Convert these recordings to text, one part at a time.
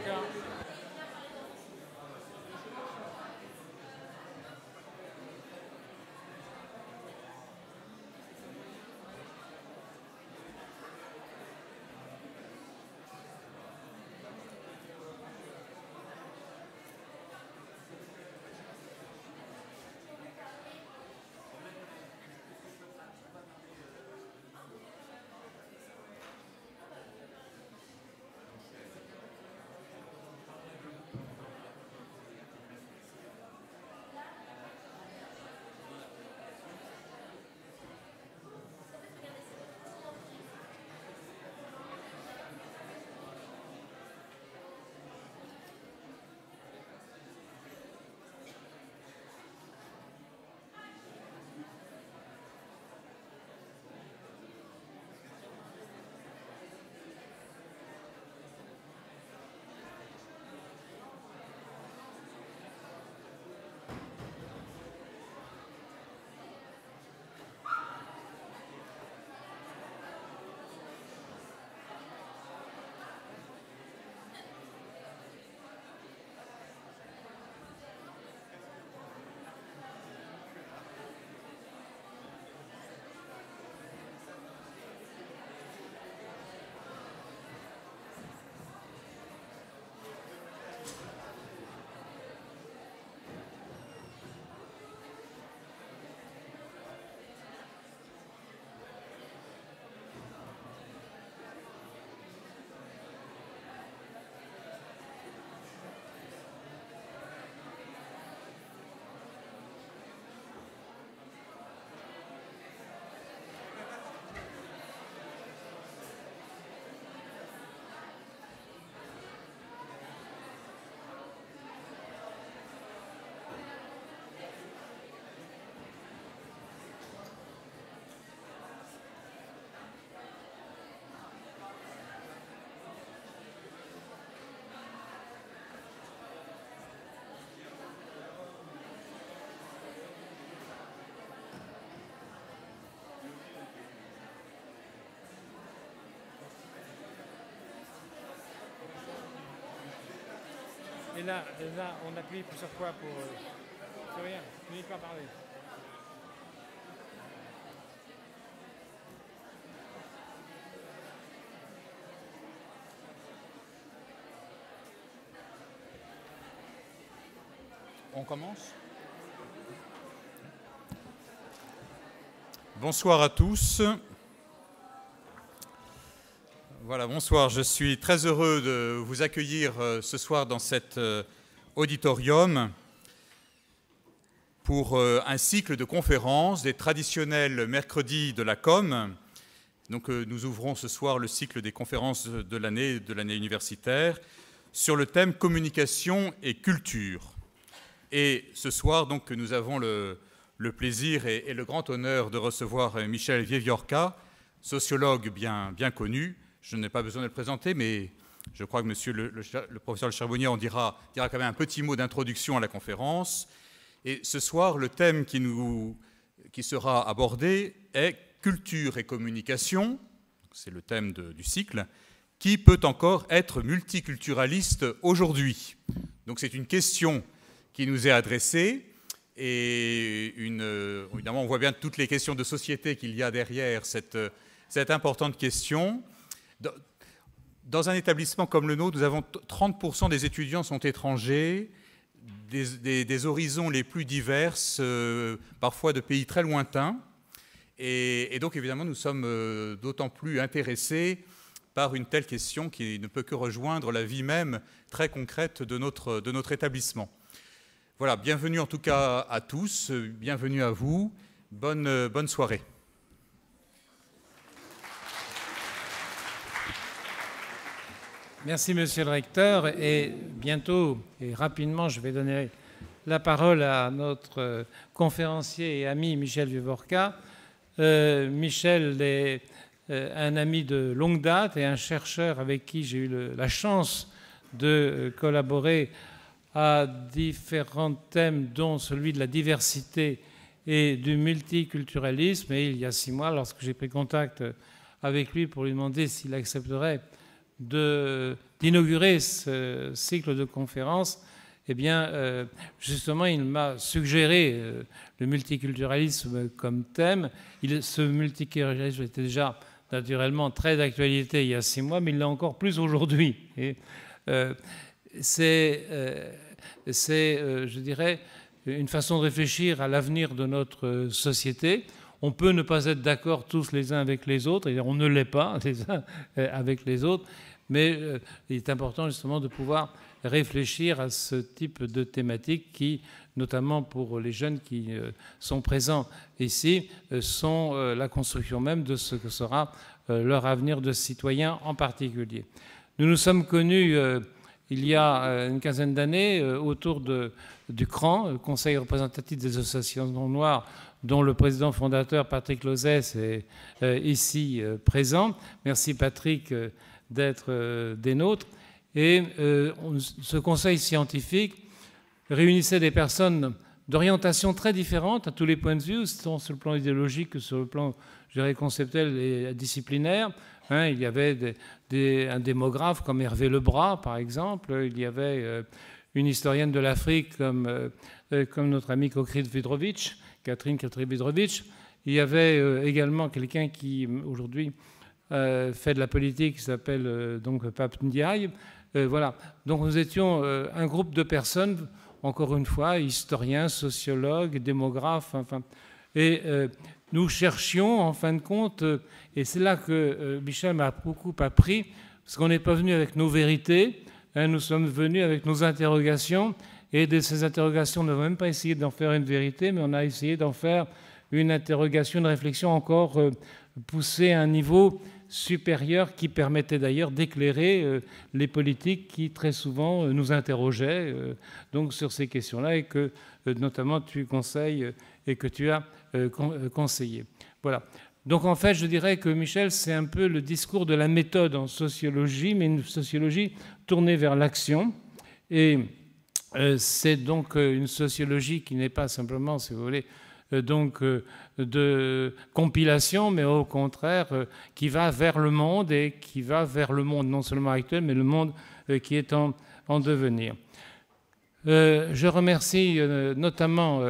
D'accord. Et là, on appuie sur quoi pour... Sur rien, finis pas parler. On commence? Bonsoir à tous. Voilà, bonsoir. Je suis très heureux de vous accueillir ce soir dans cet auditorium pour un cycle de conférences des traditionnels mercredis de la Com. Donc, nous ouvrons ce soir le cycle des conférences de l'année universitaire sur le thème communication et culture. Et ce soir, donc, nous avons le plaisir et le grand honneur de recevoir Michel Vieviorka, sociologue bien connu. Je n'ai pas besoin de le présenter, mais je crois que monsieur le professeur Le Charbonnier en dira quand même un petit mot d'introduction à la conférence. Et ce soir, le thème qui sera abordé est culture et communication. C'est le thème du cycle. Qui peut encore être multiculturaliste aujourd'hui? Donc c'est une question qui nous est adressée. Et évidemment, on voit bien toutes les questions de société qu'il y a derrière cette importante question. Dans un établissement comme le nôtre, nous avons 30% des étudiants sont étrangers, des horizons les plus divers, parfois de pays très lointains. Et donc, évidemment, nous sommes d'autant plus intéressés par une telle question qui ne peut que rejoindre la vie même très concrète de notre établissement. Voilà, bienvenue en tout cas à tous, bienvenue à vous, bonne soirée. Merci, monsieur le recteur. Et bientôt et rapidement, je vais donner la parole à notre conférencier et ami Michel Vieviorka. Michel est un ami de longue date et un chercheur avec qui j'ai eu la chance de collaborer à différents thèmes, dont celui de la diversité et du multiculturalisme. Et il y a 6 mois, lorsque j'ai pris contact avec lui pour lui demander s'il accepterait de d'inaugurer ce cycle de conférences, eh bien, justement, il m'a suggéré le multiculturalisme comme thème. Ce multiculturalisme était déjà naturellement très d'actualité il y a 6 mois, mais il l'est encore plus aujourd'hui. C'est, je dirais, une façon de réfléchir à l'avenir de notre société. On peut ne pas être d'accord tous les uns avec les autres, et on ne l'est pas les uns avec les autres, mais il est important justement de pouvoir réfléchir à ce type de thématiques qui, notamment pour les jeunes qui sont présents ici, sont la construction même de ce que sera leur avenir de citoyens en particulier. Nous nous sommes connus il y a une quinzaine d'années autour du CRAN, le Conseil représentatif des associations noires, dont le président fondateur Patrick Lozès est ici présent. Merci Patrick d'être des nôtres. Et ce conseil scientifique réunissait des personnes d'orientation très différentes à tous les points de vue, tant sur le plan idéologique que sur le plan, je dirais, conceptuel et disciplinaire. Il y avait un démographe comme Hervé Lebras, par exemple. Il y avait une historienne de l'Afrique comme notre amie Catherine Kokrit-Vidrovitch. Il y avait également quelqu'un qui, aujourd'hui, fait de la politique, qui s'appelle donc Pape Ndiaye. Voilà. Donc nous étions un groupe de personnes, encore une fois, historiens, sociologues, démographes, enfin, et nous cherchions, en fin de compte, et c'est là que Michel m'a beaucoup appris, parce qu'on n'est pas venu avec nos vérités, nous sommes venus avec nos interrogations, et de ces interrogations, on n'a même pas essayé d'en faire une vérité, mais on a essayé d'en faire une interrogation, une réflexion encore poussée à un niveau supérieur qui permettait d'ailleurs d'éclairer les politiques qui très souvent nous interrogeaient donc sur ces questions-là et que notamment tu conseilles et que tu as conseillé. Voilà. Donc en fait, je dirais que Michel, c'est un peu le discours de la méthode en sociologie, mais une sociologie tournée vers l'action. Et c'est donc une sociologie qui n'est pas simplement, si vous voulez, donc de compilation, mais au contraire qui va vers le monde et qui va vers le monde non seulement actuel, mais le monde qui est en devenir. Je remercie notamment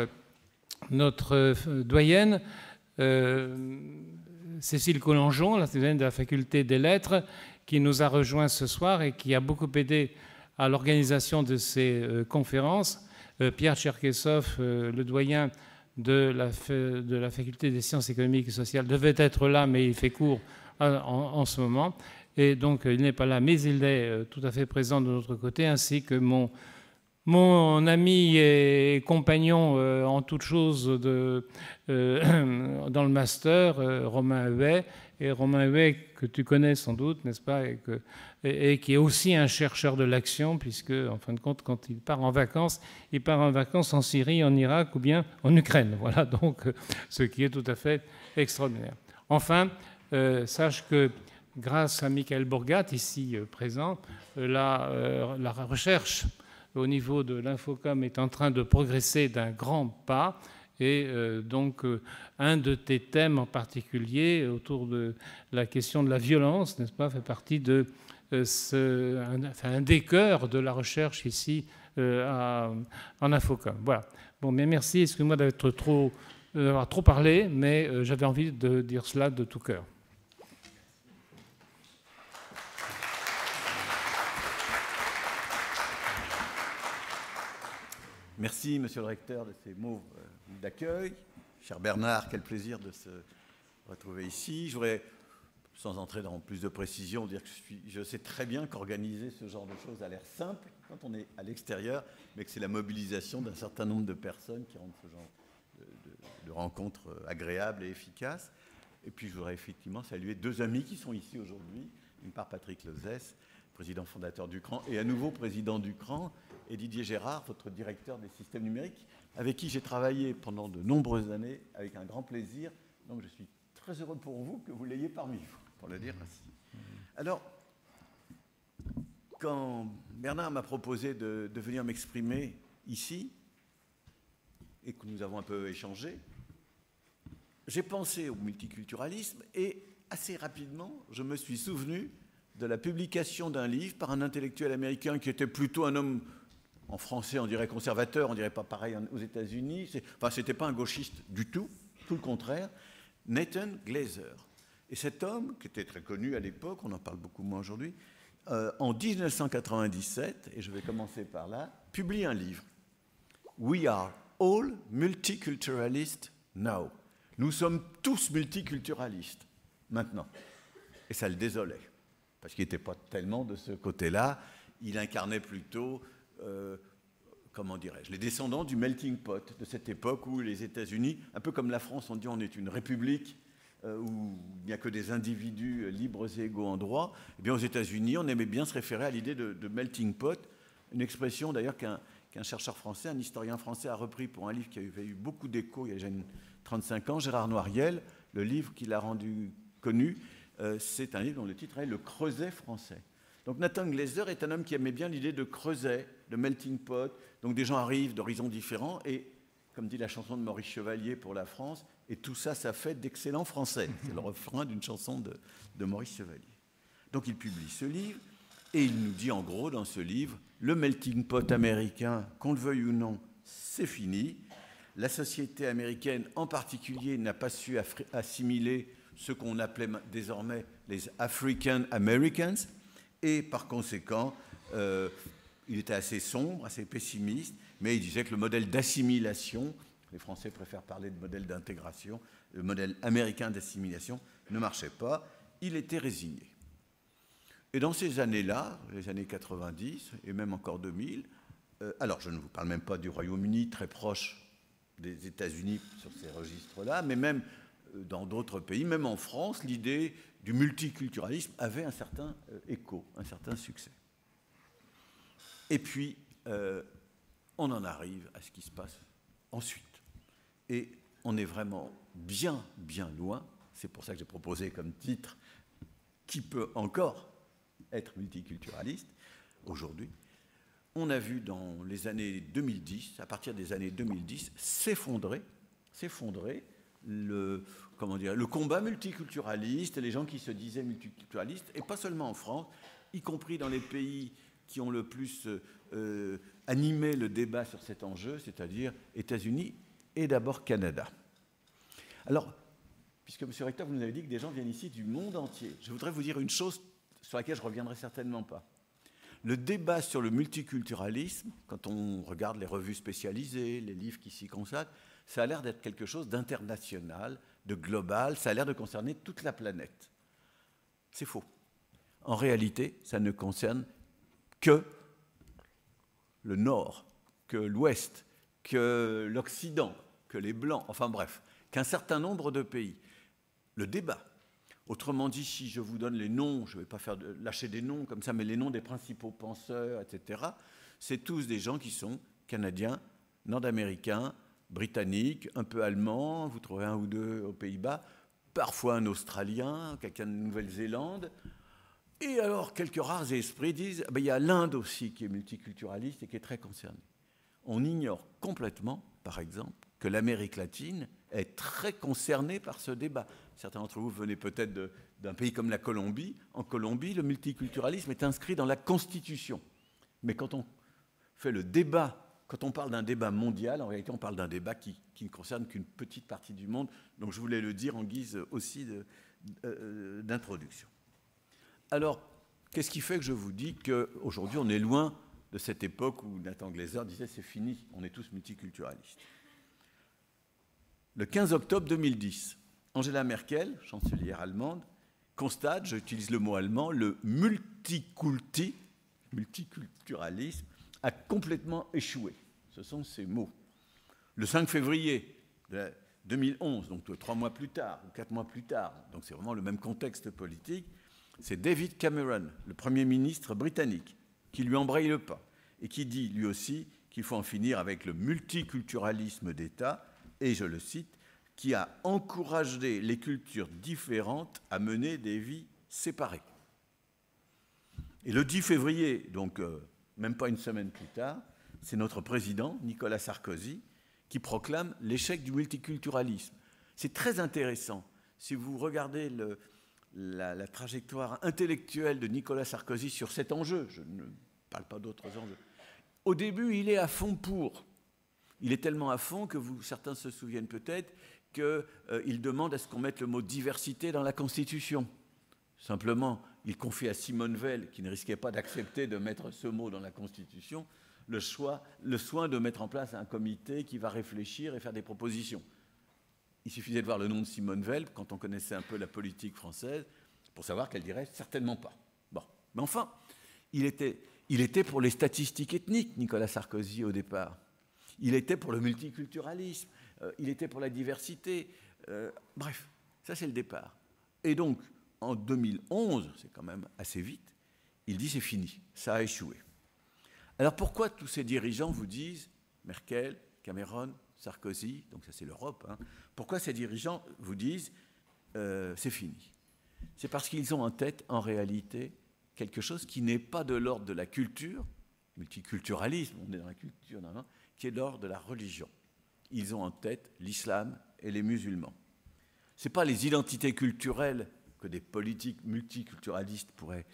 notre doyenne, Cécile Collangeon, la doyenne de la faculté des lettres, qui nous a rejoints ce soir et qui a beaucoup aidé à l'organisation de ces conférences. Pierre Tcherkessov, le doyen de la faculté des sciences économiques et sociales, devait être là, mais il fait court en ce moment. Et donc, il n'est pas là, mais il est tout à fait présent de notre côté, ainsi que mon ami et compagnon en toute chose dans le master, Romain Huet. Et Romain Huet, que tu connais sans doute, n'est-ce pas, et qui est aussi un chercheur de l'action, puisque, en fin de compte, quand il part en vacances en Syrie, en Irak ou bien en Ukraine. Voilà, donc, ce qui est tout à fait extraordinaire. Enfin, sache que grâce à Michael Bourgat, ici présent, la recherche au niveau de l'Infocom est en train de progresser d'un grand pas. Et donc, un de tes thèmes en particulier, autour de la question de la violence, n'est-ce pas, fait partie de un des cœurs de la recherche ici en Infocom. Voilà. Bon, mais merci, excuse-moi d'avoir trop parlé, mais j'avais envie de dire cela de tout cœur. Merci, monsieur le recteur, de ces mots d'accueil. Cher Bernard, quel plaisir de se retrouver ici. Je voudrais, sans entrer dans plus de précision, dire que je sais très bien qu'organiser ce genre de choses a l'air simple quand on est à l'extérieur, mais que c'est la mobilisation d'un certain nombre de personnes qui rendent ce genre de rencontres agréables et efficaces. Et puis je voudrais effectivement saluer deux amis qui sont ici aujourd'hui. D'une part, Patrick Lozès, président fondateur du CRAN, et à nouveau président du CRAN, et Didier Gérard, votre directeur des systèmes numériques, avec qui j'ai travaillé pendant de nombreuses années avec un grand plaisir. Donc je suis très heureux pour vous que vous l'ayez parmi vous, pour le dire ainsi. Alors, quand Bernard m'a proposé de venir m'exprimer ici, et que nous avons un peu échangé, j'ai pensé au multiculturalisme et assez rapidement, je me suis souvenu de la publication d'un livre par un intellectuel américain qui était plutôt un homme, en français on dirait conservateur, on dirait pas pareil aux États-Unis, enfin c'était pas un gauchiste du tout le contraire, Nathan Glazer. Et cet homme, qui était très connu à l'époque, on en parle beaucoup moins aujourd'hui, en 1997, et je vais commencer par là, publie un livre. We are all multiculturalists now. Nous sommes tous multiculturalistes maintenant. Et ça le désolait, parce qu'il n'était pas tellement de ce côté-là. Il incarnait plutôt, comment dirais-je, les descendants du melting pot de cette époque où les États-Unis, un peu comme la France, on dit on est une république où il n'y a que des individus libres et égaux en droit. Eh bien, aux États-Unis, on aimait bien se référer à l'idée de melting pot, une expression d'ailleurs qu'un chercheur français, un historien français a repris pour un livre qui avait eu beaucoup d'écho il y a déjà 35 ans, Gérard Noiriel. Le livre qui l'a rendu connu, c'est un livre dont le titre est « Le creuset français ». Donc Nathan Glazer est un homme qui aimait bien l'idée de creuset, de melting pot. Donc des gens arrivent d'horizons différents et, comme dit la chanson de Maurice Chevalier pour la France, et tout ça, ça fait d'excellents Français. C'est le refrain d'une chanson de Maurice Chevalier. Donc il publie ce livre et il nous dit en gros dans ce livre, le melting pot américain, qu'on le veuille ou non, c'est fini. La société américaine en particulier n'a pas su assimiler ce qu'on appelait désormais les African Americans. Et par conséquent, il était assez sombre, assez pessimiste, mais il disait que le modèle d'assimilation, les Français préfèrent parler de modèle d'intégration, le modèle américain d'assimilation ne marchait pas, il était résigné. Et dans ces années-là, les années 90 et même encore 2000, alors je ne vous parle même pas du Royaume-Uni, très proche des États-Unis sur ces registres-là, mais même dans d'autres pays, même en France, l'idée du multiculturalisme avait un certain écho, un certain succès. Et puis, on en arrive à ce qui se passe ensuite. Et on est vraiment bien, bien loin, c'est pour ça que j'ai proposé comme titre « Qui peut encore être multiculturaliste ?» aujourd'hui. On a vu dans les années 2010, à partir des années 2010, s'effondrer le combat multiculturaliste, les gens qui se disaient multiculturalistes, et pas seulement en France, y compris dans les pays qui ont le plus animé le débat sur cet enjeu, c'est-à-dire États-Unis et d'abord Canada. Alors, puisque M. Recteur, vous nous avez dit que des gens viennent ici du monde entier, je voudrais vous dire une chose sur laquelle je ne reviendrai certainement pas. Le débat sur le multiculturalisme, quand on regarde les revues spécialisées, les livres qui s'y consacrent, ça a l'air d'être quelque chose d'international, de global, ça a l'air de concerner toute la planète. C'est faux. En réalité, ça ne concerne que le Nord, que l'Ouest, que l'Occident, que les Blancs, enfin bref, qu'un certain nombre de pays. Le débat, autrement dit, si je vous donne les noms, je ne vais pas lâcher des noms comme ça, mais les noms des principaux penseurs, etc., c'est tous des gens qui sont canadiens, nord-américains, britanniques, un peu allemands, vous trouvez un ou deux aux Pays-Bas, parfois un Australien, quelqu'un de Nouvelle-Zélande. Et alors, quelques rares esprits disent, il y a l'Inde aussi qui est multiculturaliste et qui est très concernée. On ignore complètement, par exemple, que l'Amérique latine est très concernée par ce débat. Certains d'entre vous venez peut-être d'un pays comme la Colombie. En Colombie, le multiculturalisme est inscrit dans la Constitution. Mais quand on fait le débat, quand on parle d'un débat mondial, en réalité, on parle d'un débat qui ne concerne qu'une petite partie du monde. Donc, je voulais le dire en guise aussi d'introduction. Alors, qu'est-ce qui fait que je vous dis qu'aujourd'hui, on est loin de cette époque où Nathan Glazer disait « c'est fini, on est tous multiculturalistes ». Le 15 octobre 2010, Angela Merkel, chancelière allemande, constate, j'utilise le mot allemand, le multiculturalisme a complètement échoué. Ce sont ces mots. Le 5 février 2011, donc 3 mois plus tard, ou 4 mois plus tard, donc c'est vraiment le même contexte politique, c'est David Cameron, le Premier ministre britannique, qui lui embraye le pas et qui dit lui aussi qu'il faut en finir avec le multiculturalisme d'État, et je le cite, qui a encouragé les cultures différentes à mener des vies séparées. Et le 10 février, donc même pas une semaine plus tard, c'est notre président, Nicolas Sarkozy, qui proclame l'échec du multiculturalisme. C'est très intéressant. Si vous regardez la trajectoire intellectuelle de Nicolas Sarkozy sur cet enjeu. Je ne parle pas d'autres enjeux. Au début, il est à fond pour. Il est tellement à fond que certains se souviennent peut-être qu'il demande à ce qu'on mette le mot diversité dans la Constitution. Simplement, il confie à Simone Veil, qui ne risquait pas d'accepter de mettre ce mot dans la Constitution, le soin de mettre en place un comité qui va réfléchir et faire des propositions. Il suffisait de voir le nom de Simone Veil, quand on connaissait un peu la politique française, pour savoir qu'elle dirait certainement pas. Bon. Mais enfin, il était pour les statistiques ethniques, Nicolas Sarkozy, au départ. Il était pour le multiculturalisme, il était pour la diversité. Bref, ça c'est le départ. Et donc, en 2011, c'est quand même assez vite, il dit c'est fini, ça a échoué. Alors pourquoi tous ces dirigeants vous disent, Merkel, Cameron, Sarkozy, donc ça c'est l'Europe, hein, pourquoi ces dirigeants vous disent c'est fini? C'est parce qu'ils ont en tête, en réalité, quelque chose qui n'est pas de l'ordre de la culture, multiculturalisme, on est dans la culture, non, qui est de l'ordre de la religion. Ils ont en tête l'islam et les musulmans. Ce n'est pas les identités culturelles que des politiques multiculturalistes pourraient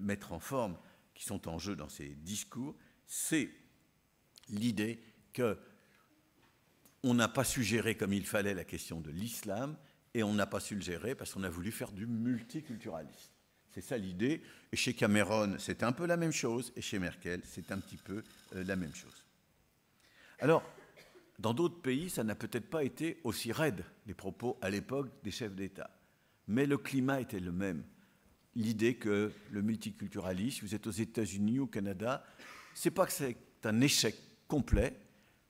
mettre en forme qui sont en jeu dans ces discours, c'est l'idée qu'on n'a pas su gérer comme il fallait la question de l'islam et on n'a pas su le gérer parce qu'on a voulu faire du multiculturalisme. C'est ça l'idée. Et chez Cameron, c'est un peu la même chose et chez Merkel, c'est un petit peu la même chose. Alors, dans d'autres pays, ça n'a peut-être pas été aussi raide, les propos à l'époque des chefs d'État. Mais le climat était le même. L'idée que le multiculturalisme, vous êtes aux États-Unis, au Canada, c'est pas que c'est un échec complet,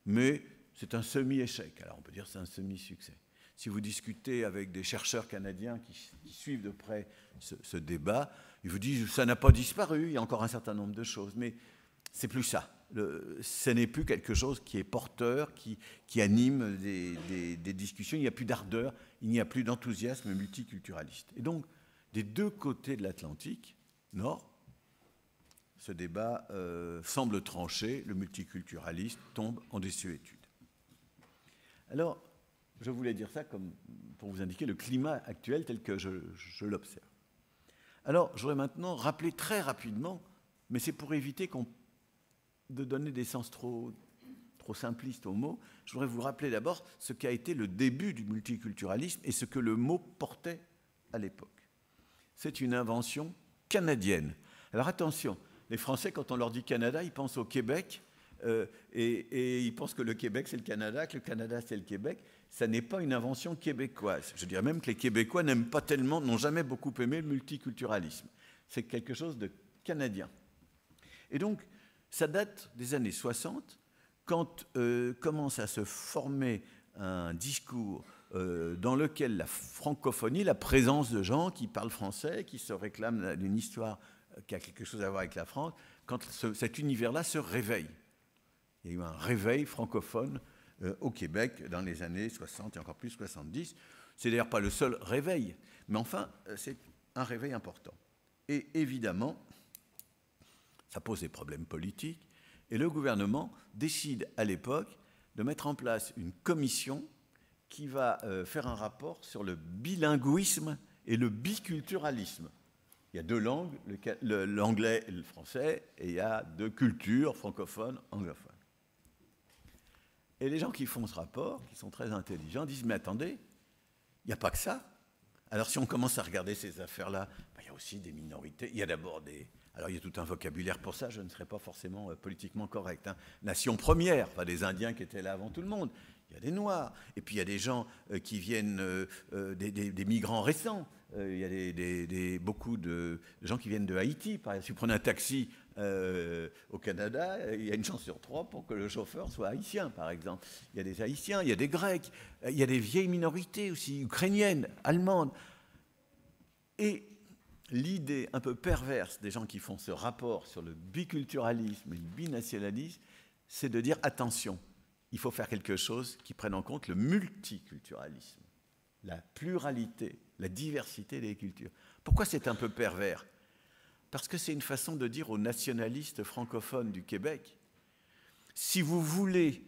mais c'est un semi-échec. Alors on peut dire que c'est un semi-succès. Si vous discutez avec des chercheurs canadiens qui suivent de près ce débat, ils vous disent que ça n'a pas disparu, il y a encore un certain nombre de choses, mais c'est plus ça. Ce n'est plus quelque chose qui est porteur, qui anime des discussions, il n'y a plus d'ardeur, il n'y a plus d'enthousiasme multiculturaliste. Et donc, des deux côtés de l'Atlantique, nord, ce débat semble tranché, le multiculturalisme tombe en désuétude. Alors, je voulais dire ça comme pour vous indiquer le climat actuel tel que je l'observe. Alors, je voudrais maintenant rappeler très rapidement, mais c'est pour éviter de donner des sens trop simplistes aux mots, je voudrais vous rappeler d'abord ce qu'a été le début du multiculturalisme et ce que le mot portait à l'époque. C'est une invention canadienne. Alors attention, les Français, quand on leur dit Canada, ils pensent au Québec et ils pensent que le Québec, c'est le Canada, que le Canada, c'est le Québec. Ça n'est pas une invention québécoise. Je dirais même que les Québécois n'aiment pas tellement, n'ont jamais beaucoup aimé le multiculturalisme. C'est quelque chose de canadien. Et donc, ça date des années 60, quand commence à se former un discours dans lequel la francophonie, la présence de gens qui parlent français, qui se réclament d'une histoire qui a quelque chose à voir avec la France, quand cet univers-là se réveille. Il y a eu un réveil francophone au Québec dans les années 60 et encore plus 70. C'est d'ailleurs pas le seul réveil, mais enfin, c'est un réveil important. Et évidemment, ça pose des problèmes politiques, et le gouvernement décide à l'époque de mettre en place une commission qui va faire un rapport sur le bilinguisme et le biculturalisme. Il y a deux langues, l'anglais et le français, et il y a deux cultures, francophones, anglophones. Et les gens qui font ce rapport, qui sont très intelligents, disent « Mais attendez, il n'y a pas que ça. Alors si on commence à regarder ces affaires-là, il y a aussi des minorités. Il y a d'abord des... Alors il y a tout un vocabulaire pour ça, je ne serais pas forcément politiquement correct. Hein. Nation première, pas des Indiens qui étaient là avant tout le monde. Il y a des Noirs, et puis il y a des gens qui viennent, des migrants récents. Il y a beaucoup de gens qui viennent de Haïti. Par exemple, si vous prenez un taxi au Canada, il y a une chance sur 3 pour que le chauffeur soit haïtien, par exemple. Il y a des Haïtiens, il y a des Grecs, il y a des vieilles minorités aussi, ukrainiennes, allemandes. Et l'idée un peu perverse des gens qui font ce rapport sur le biculturalisme et le binationalisme, c'est de dire attention, il faut faire quelque chose qui prenne en compte le multiculturalisme, la pluralité, la diversité des cultures. Pourquoi c'est un peu pervers ? Parce que c'est une façon de dire aux nationalistes francophones du Québec, si vous voulez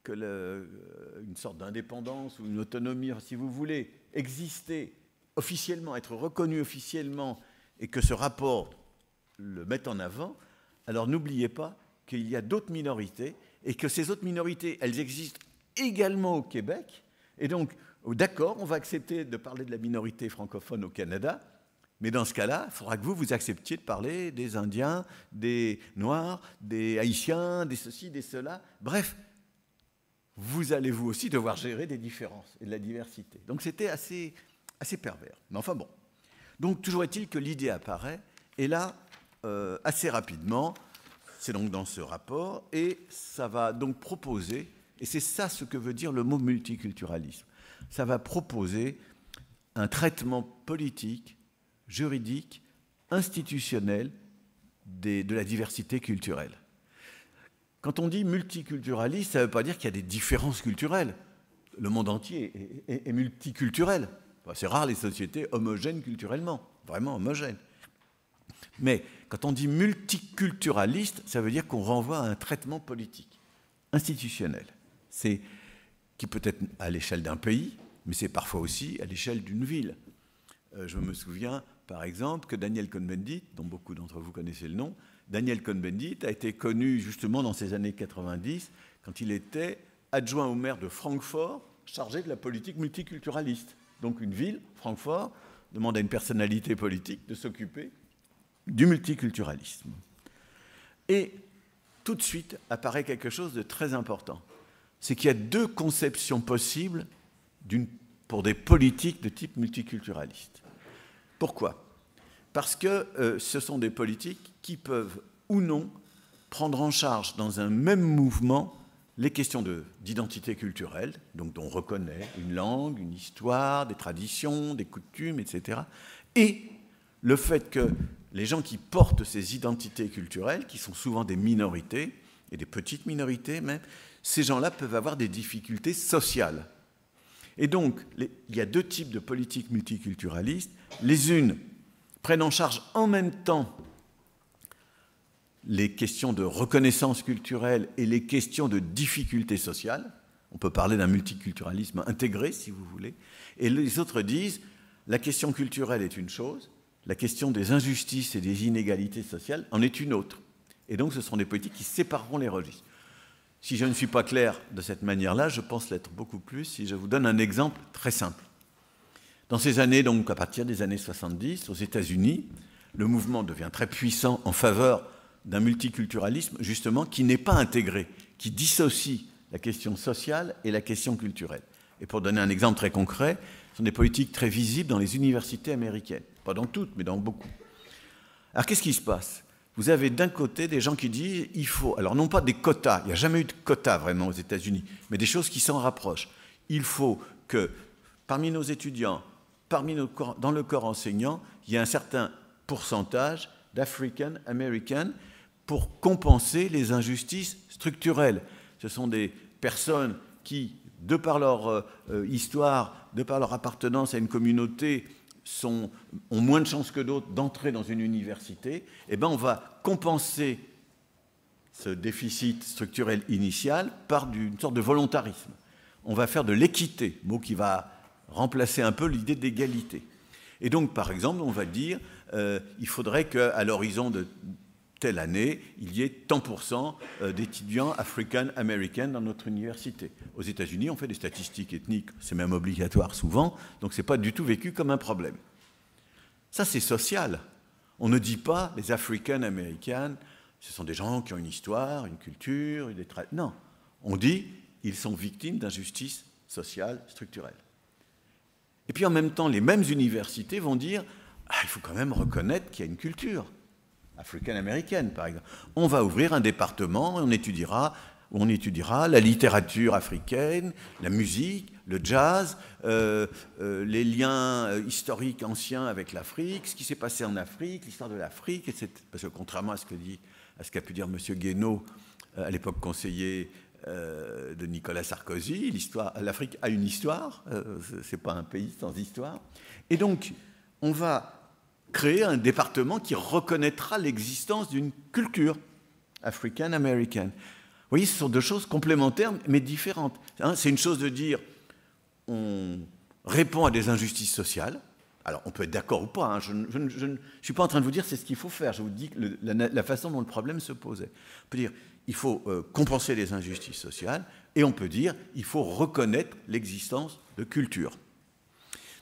que une sorte d'indépendance ou une autonomie, si vous voulez exister officiellement, être reconnu officiellement, et que ce rapport le mette en avant, alors n'oubliez pas qu'il y a d'autres minorités, et que ces autres minorités, elles existent également au Québec, et donc, d'accord, on va accepter de parler de la minorité francophone au Canada, mais dans ce cas-là, il faudra que vous acceptiez de parler des Indiens, des Noirs, des Haïtiens, des ceci, des cela. Bref, vous allez vous aussi devoir gérer des différences et de la diversité. Donc c'était assez pervers. Mais enfin bon. Donc toujours est-il que l'idée apparaît, et là, assez rapidement, c'est donc dans ce rapport, et ça va donc proposer, et c'est ça ce que veut dire le mot multiculturalisme, ça va proposer un traitement politique, juridique, institutionnel de la diversité culturelle. Quand on dit multiculturaliste, ça ne veut pas dire qu'il y a des différences culturelles. Le monde entier est multiculturel. Enfin, c'est rare les sociétés homogènes culturellement, vraiment homogènes. Mais quand on dit multiculturaliste, ça veut dire qu'on renvoie à un traitement politique, institutionnel. C'est qui peut être à l'échelle d'un pays, mais c'est parfois aussi à l'échelle d'une ville. Je me souviens, par exemple, que Daniel Cohn-Bendit, dont beaucoup d'entre vous connaissez le nom, Daniel Cohn-Bendit a été connu justement dans ces années 90, quand il était adjoint au maire de Francfort, chargé de la politique multiculturaliste. Donc une ville, Francfort, demande à une personnalité politique de s'occuper du multiculturalisme. Et tout de suite apparaît quelque chose de très important. C'est qu'il y a deux conceptions possibles pour des politiques de type multiculturaliste. Pourquoi ? Parce que ce sont des politiques qui peuvent ou non prendre en charge dans un même mouvement les questions d'identité culturelle, donc dont on reconnaît une langue, une histoire, des traditions, des coutumes, etc. Et le fait que les gens qui portent ces identités culturelles, qui sont souvent des minorités, et des petites minorités même, ces gens-là peuvent avoir des difficultés sociales. Et donc, il y a deux types de politiques multiculturalistes. Les unes prennent en charge en même temps les questions de reconnaissance culturelle et les questions de difficultés sociales. On peut parler d'un multiculturalisme intégré, si vous voulez. Et les autres disent, la question culturelle est une chose, la question des injustices et des inégalités sociales en est une autre. Et donc, ce seront des politiques qui sépareront les registres. Si je ne suis pas clair de cette manière-là, je pense l'être beaucoup plus si je vous donne un exemple très simple. Dans ces années, donc à partir des années 70, aux États-Unis, le mouvement devient très puissant en faveur d'un multiculturalisme, justement, qui n'est pas intégré, qui dissocie la question sociale et la question culturelle. Et pour donner un exemple très concret, ce sont des politiques très visibles dans les universités américaines. Pas dans toutes, mais dans beaucoup. Alors qu'est-ce qui se passe ? Vous avez d'un côté des gens qui disent il faut, alors non pas des quotas, il n'y a jamais eu de quotas vraiment aux États-Unis, mais des choses qui s'en rapprochent. Il faut que parmi nos étudiants, dans le corps enseignant, il y ait un certain pourcentage d'African American pour compenser les injustices structurelles. Ce sont des personnes qui, de par leur histoire, de par leur appartenance à une communauté, ont moins de chances que d'autres d'entrer dans une université, eh bien on va compenser ce déficit structurel initial par une sorte de volontarisme. On va faire de l'équité, mot qui va remplacer un peu l'idée d'égalité. Et donc, par exemple, on va dire il faudrait qu'à l'horizon de telle année, il y ait tant % d'étudiants africains-américains dans notre université. Aux États-Unis, on fait des statistiques ethniques, c'est même obligatoire souvent, donc ce n'est pas du tout vécu comme un problème. Ça, c'est social. On ne dit pas les africains-américains, ce sont des gens qui ont une histoire, une culture, non. On dit ils sont victimes d'injustices sociales, structurelles. Et puis en même temps, les mêmes universités vont dire il faut quand même reconnaître qu'il y a une culture africaine-américaine, par exemple. On va ouvrir un département, on étudiera la littérature africaine, la musique, le jazz, les liens historiques anciens avec l'Afrique, ce qui s'est passé en Afrique, l'histoire de l'Afrique, etc. Parce que contrairement à ce qu'a pu dire M. Guénaud, à l'époque conseiller de Nicolas Sarkozy, l'Afrique a une histoire, c'est pas un pays sans histoire. Et donc, on va créer un département qui reconnaîtra l'existence d'une culture africaine-américaine. Vous voyez, ce sont deux choses complémentaires, mais différentes. C'est une chose de dire on répond à des injustices sociales, Alors, on peut être d'accord ou pas, hein, je ne suis pas en train de vous dire c'est ce qu'il faut faire, je vous dis la façon dont le problème se posait. On peut dire il faut compenser les injustices sociales, et on peut dire il faut reconnaître l'existence de culture.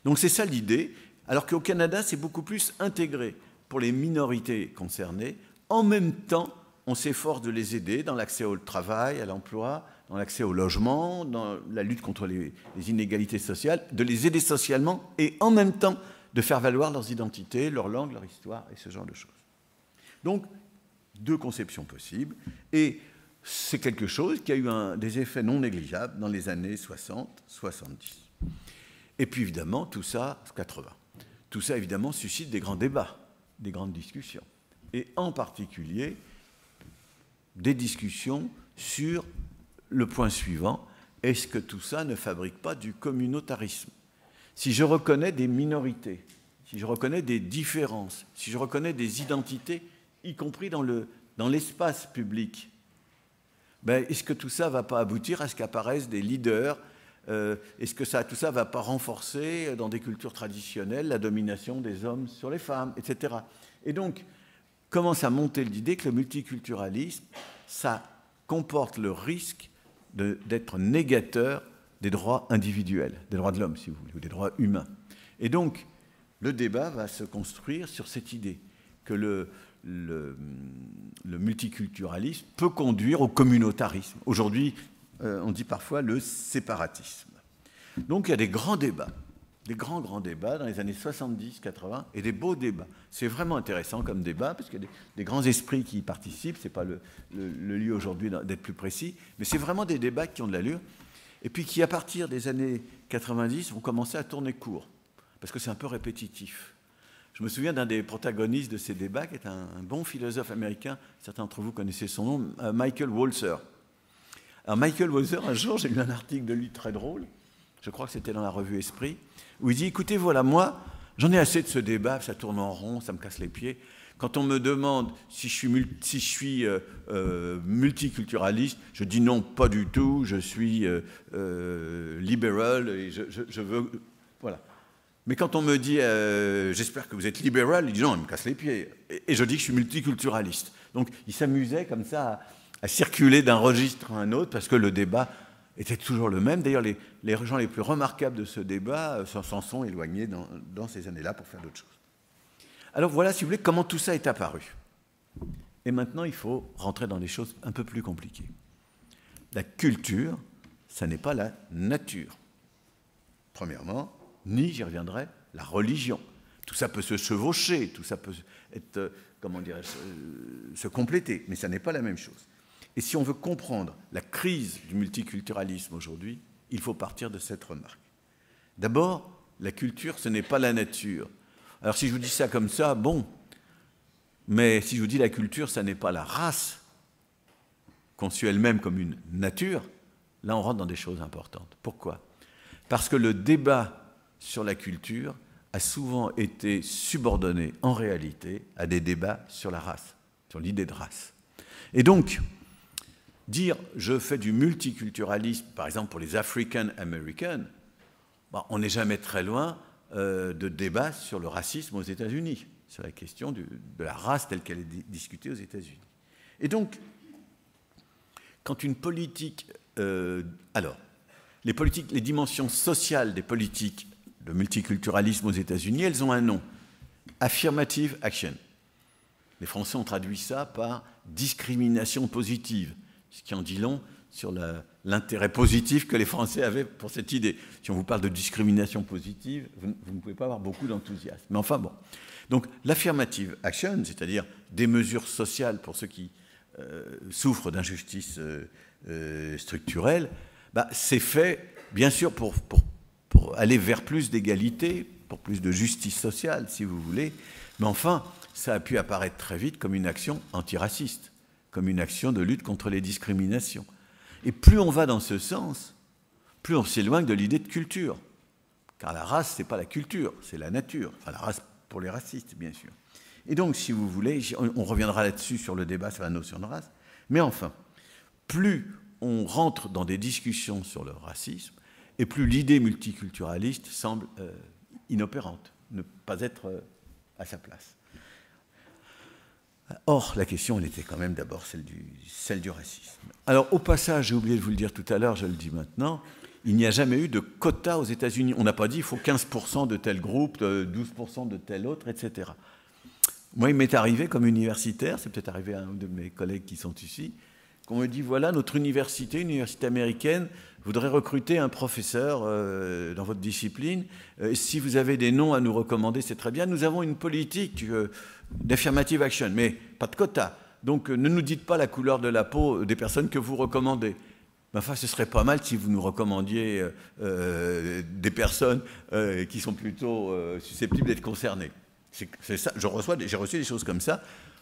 Donc c'est ça l'idée, alors qu'au Canada, c'est beaucoup plus intégré pour les minorités concernées. En même temps, on s'efforce de les aider dans l'accès au travail, à l'emploi, dans l'accès au logement, dans la lutte contre les inégalités sociales, de les aider socialement et en même temps de faire valoir leurs identités, leur langue, leur histoire et ce genre de choses. Donc, deux conceptions possibles, et c'est quelque chose qui a eu des effets non négligeables dans les années 60-70. Et puis évidemment, tout ça, 80. Tout ça, évidemment, suscite des grands débats, des grandes discussions, et en particulier des discussions sur le point suivant, est-ce que tout ça ne fabrique pas du communautarisme? Si je reconnais des minorités, si je reconnais des différences, si je reconnais des identités, y compris dans l'espace public, ben, est-ce que tout ça ne va pas aboutir à ce qu'apparaissent des leaders? Est-ce que tout ça ne va pas renforcer dans des cultures traditionnelles la domination des hommes sur les femmes, etc. Et donc, commence à monter l'idée que le multiculturalisme, ça comporte le risque d'être négateur des droits individuels, des droits de l'homme, si vous voulez, ou des droits humains. Et donc, le débat va se construire sur cette idée que le multiculturalisme peut conduire au communautarisme. Aujourd'hui, on dit parfois le séparatisme. Donc, il y a des grands débats, des grands débats dans les années 70, 80, et des beaux débats. C'est vraiment intéressant comme débat, parce qu'il y a des grands esprits qui y participent. Ce n'est pas le lieu aujourd'hui d'être plus précis, mais c'est vraiment des débats qui ont de l'allure, et puis qui, à partir des années 90, vont commencer à tourner court, parce que c'est un peu répétitif. Je me souviens d'un des protagonistes de ces débats, qui est un bon philosophe américain, certains d'entre vous connaissez son nom, Michael Walzer. Alors Michael Walzer, un jour, j'ai lu un article de lui très drôle, je crois que c'était dans la revue Esprit, où il dit, écoutez, voilà, moi, j'en ai assez de ce débat, ça tourne en rond, ça me casse les pieds. Quand on me demande si je suis multiculturaliste, je dis non, pas du tout, je suis libéral et je veux... Voilà. Mais quand on me dit j'espère que vous êtes libéral, il dit non, il me casse les pieds. Et je dis que je suis multiculturaliste. Donc il s'amusait comme ça à circuler d'un registre à un autre parce que le débat était toujours le même. D'ailleurs, les gens les plus remarquables de ce débat s'en sont éloignés dans ces années-là pour faire d'autres choses. Alors voilà, si vous voulez, comment tout ça est apparu. Et maintenant, il faut rentrer dans des choses un peu plus compliquées. La culture, ça n'est pas la nature. Premièrement, ni, j'y reviendrai, la religion. Tout ça peut se chevaucher, tout ça peut être, comment dirais-je, se compléter, mais ça n'est pas la même chose. Et si on veut comprendre la crise du multiculturalisme aujourd'hui, il faut partir de cette remarque. D'abord, la culture, ce n'est pas la nature. Alors si je vous dis ça comme ça, bon, mais si je vous dis la culture, ça n'est pas la race, conçue elle-même comme une nature, là on rentre dans des choses importantes. Pourquoi? Parce que le débat sur la culture a souvent été subordonné en réalité à des débats sur la race, sur l'idée de race. Et donc, dire je fais du multiculturalisme, par exemple pour les African Americans, bon, on n'est jamais très loin de débats sur le racisme aux États-Unis, sur la question de la race telle qu'elle est discutée aux États-Unis. Et donc, quand une politique... alors, les dimensions sociales des politiques de multiculturalisme aux États-Unis, elles ont un nom, affirmative action. Les Français ont traduit ça par discrimination positive, ce qui en dit long sur l'intérêt positif que les Français avaient pour cette idée. Si on vous parle de discrimination positive, vous ne pouvez pas avoir beaucoup d'enthousiasme. Mais enfin bon. Donc l'affirmative action, c'est-à-dire des mesures sociales pour ceux qui souffrent d'injustices structurelles, bah, c'est fait bien sûr pour aller vers plus d'égalité, pour plus de justice sociale, si vous voulez. Mais enfin, ça a pu apparaître très vite comme une action antiraciste, comme une action de lutte contre les discriminations. Et plus on va dans ce sens, plus on s'éloigne de l'idée de culture. Car la race, ce n'est pas la culture, c'est la nature. Enfin, la race pour les racistes, bien sûr. Et donc, si vous voulez, on reviendra là-dessus sur le débat sur la notion de race. Mais enfin, plus on rentre dans des discussions sur le racisme, et plus l'idée multiculturaliste semble inopérante, ne pas être à sa place. Or, la question, elle était quand même d'abord celle du racisme. Alors, au passage, j'ai oublié de vous le dire tout à l'heure, je le dis maintenant, il n'y a jamais eu de quota aux États-Unis. On n'a pas dit il faut 15% de tel groupe, 12% de tel autre, etc. Moi, il m'est arrivé comme universitaire, c'est peut-être arrivé à un de mes collègues qui sont ici, qu'on me dit voilà, notre université, une université américaine, voudrait recruter un professeur dans votre discipline. Si vous avez des noms à nous recommander, c'est très bien. Nous avons une politique d'affirmative action, mais pas de quota. Donc, ne nous dites pas la couleur de la peau des personnes que vous recommandez. Enfin, ce serait pas mal si vous nous recommandiez des personnes qui sont plutôt susceptibles d'être concernées. C'est ça. J'ai reçu des choses comme ça.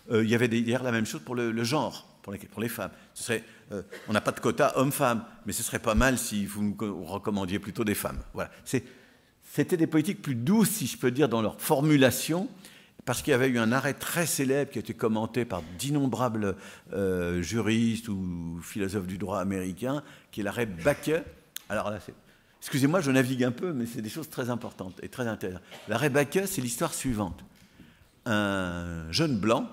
Il y avait hier la même chose pour le genre, pour les femmes. Ce serait, on n'a pas de quota homme-femme, mais ce serait pas mal si vous nous recommandiez plutôt des femmes. Voilà. C'était des politiques plus douces, si je peux dire, dans leur formulation, parce qu'il y avait eu un arrêt très célèbre qui a été commenté par d'innombrables juristes ou philosophes du droit américain, qui est l'arrêt Bakke. Alors là, excusez-moi, je navigue un peu, mais c'est des choses très importantes et très intéressantes. L'arrêt Bakke, c'est l'histoire suivante. Un jeune blanc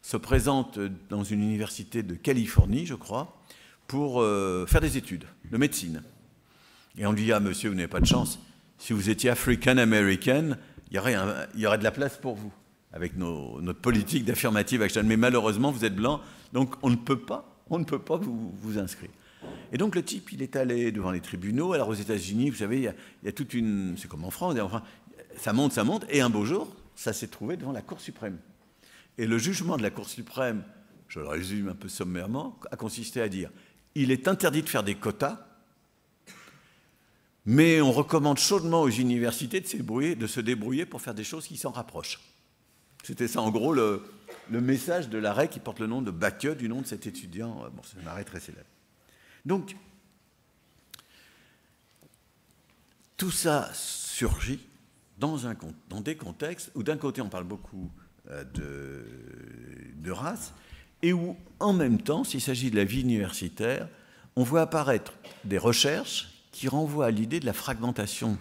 se présente dans une université de Californie, je crois, pour faire des études de médecine. Et on lui dit « Ah, monsieur, vous n'avez pas de chance. Si vous étiez African-American, il y aurait de la place pour vous, avec notre politique d'affirmative action. Mais malheureusement, vous êtes blanc, donc on ne peut pas vous inscrire. » Et donc le type, il est allé devant les tribunaux. Alors aux États-Unis, vous savez, il y a toute une... C'est comme en France, enfin, ça monte, et un beau jour, ça s'est trouvé devant la Cour suprême. Et le jugement de la Cour suprême, je le résume un peu sommairement, a consisté à dire il est interdit de faire des quotas, mais on recommande chaudement aux universités de se débrouiller pour faire des choses qui s'en rapprochent. C'était ça, en gros, le message de l'arrêt qui porte le nom de Bakke, du nom de cet étudiant. Bon, c'est un arrêt très célèbre. Donc, tout ça surgit dans des contextes où, d'un côté, on parle beaucoup de race, et où, en même temps, s'il s'agit de la vie universitaire, on voit apparaître des recherches qui renvoient à l'idée de la fragmentation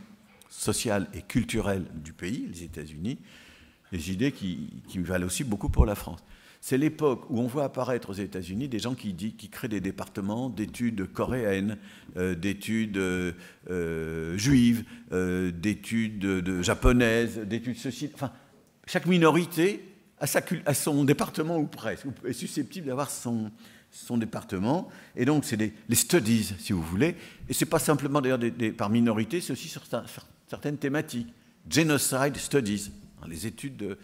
sociale et culturelle du pays, les États-Unis, des idées qui valent aussi beaucoup pour la France. C'est l'époque où on voit apparaître aux États-Unis des gens qui créent des départements d'études coréennes, d'études juives, d'études japonaises, d'études ceci. Enfin, chaque minorité a son département ou presque, est susceptible d'avoir son département. Et donc, c'est les studies, si vous voulez. Et ce n'est pas simplement d'ailleurs par minorité, c'est aussi sur certaines thématiques. Genocide studies, les études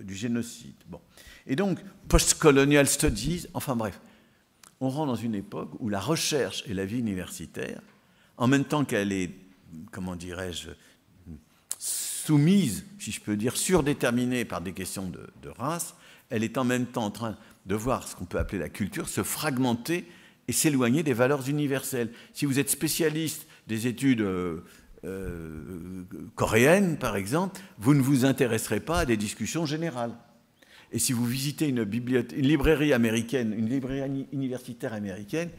du génocide. Bon. Et donc, post-colonial studies, enfin bref, on rentre dans une époque où la recherche et la vie universitaire, en même temps qu'elle est, comment dirais-je, soumise, si je peux dire, surdéterminée par des questions de race, elle est en même temps en train de voir ce qu'on peut appeler la culture se fragmenter et s'éloigner des valeurs universelles. Si vous êtes spécialiste des études coréennes, par exemple, vous ne vous intéresserez pas à des discussions générales. Et si vous visitez une librairie américaine, une librairie universitaire américaine,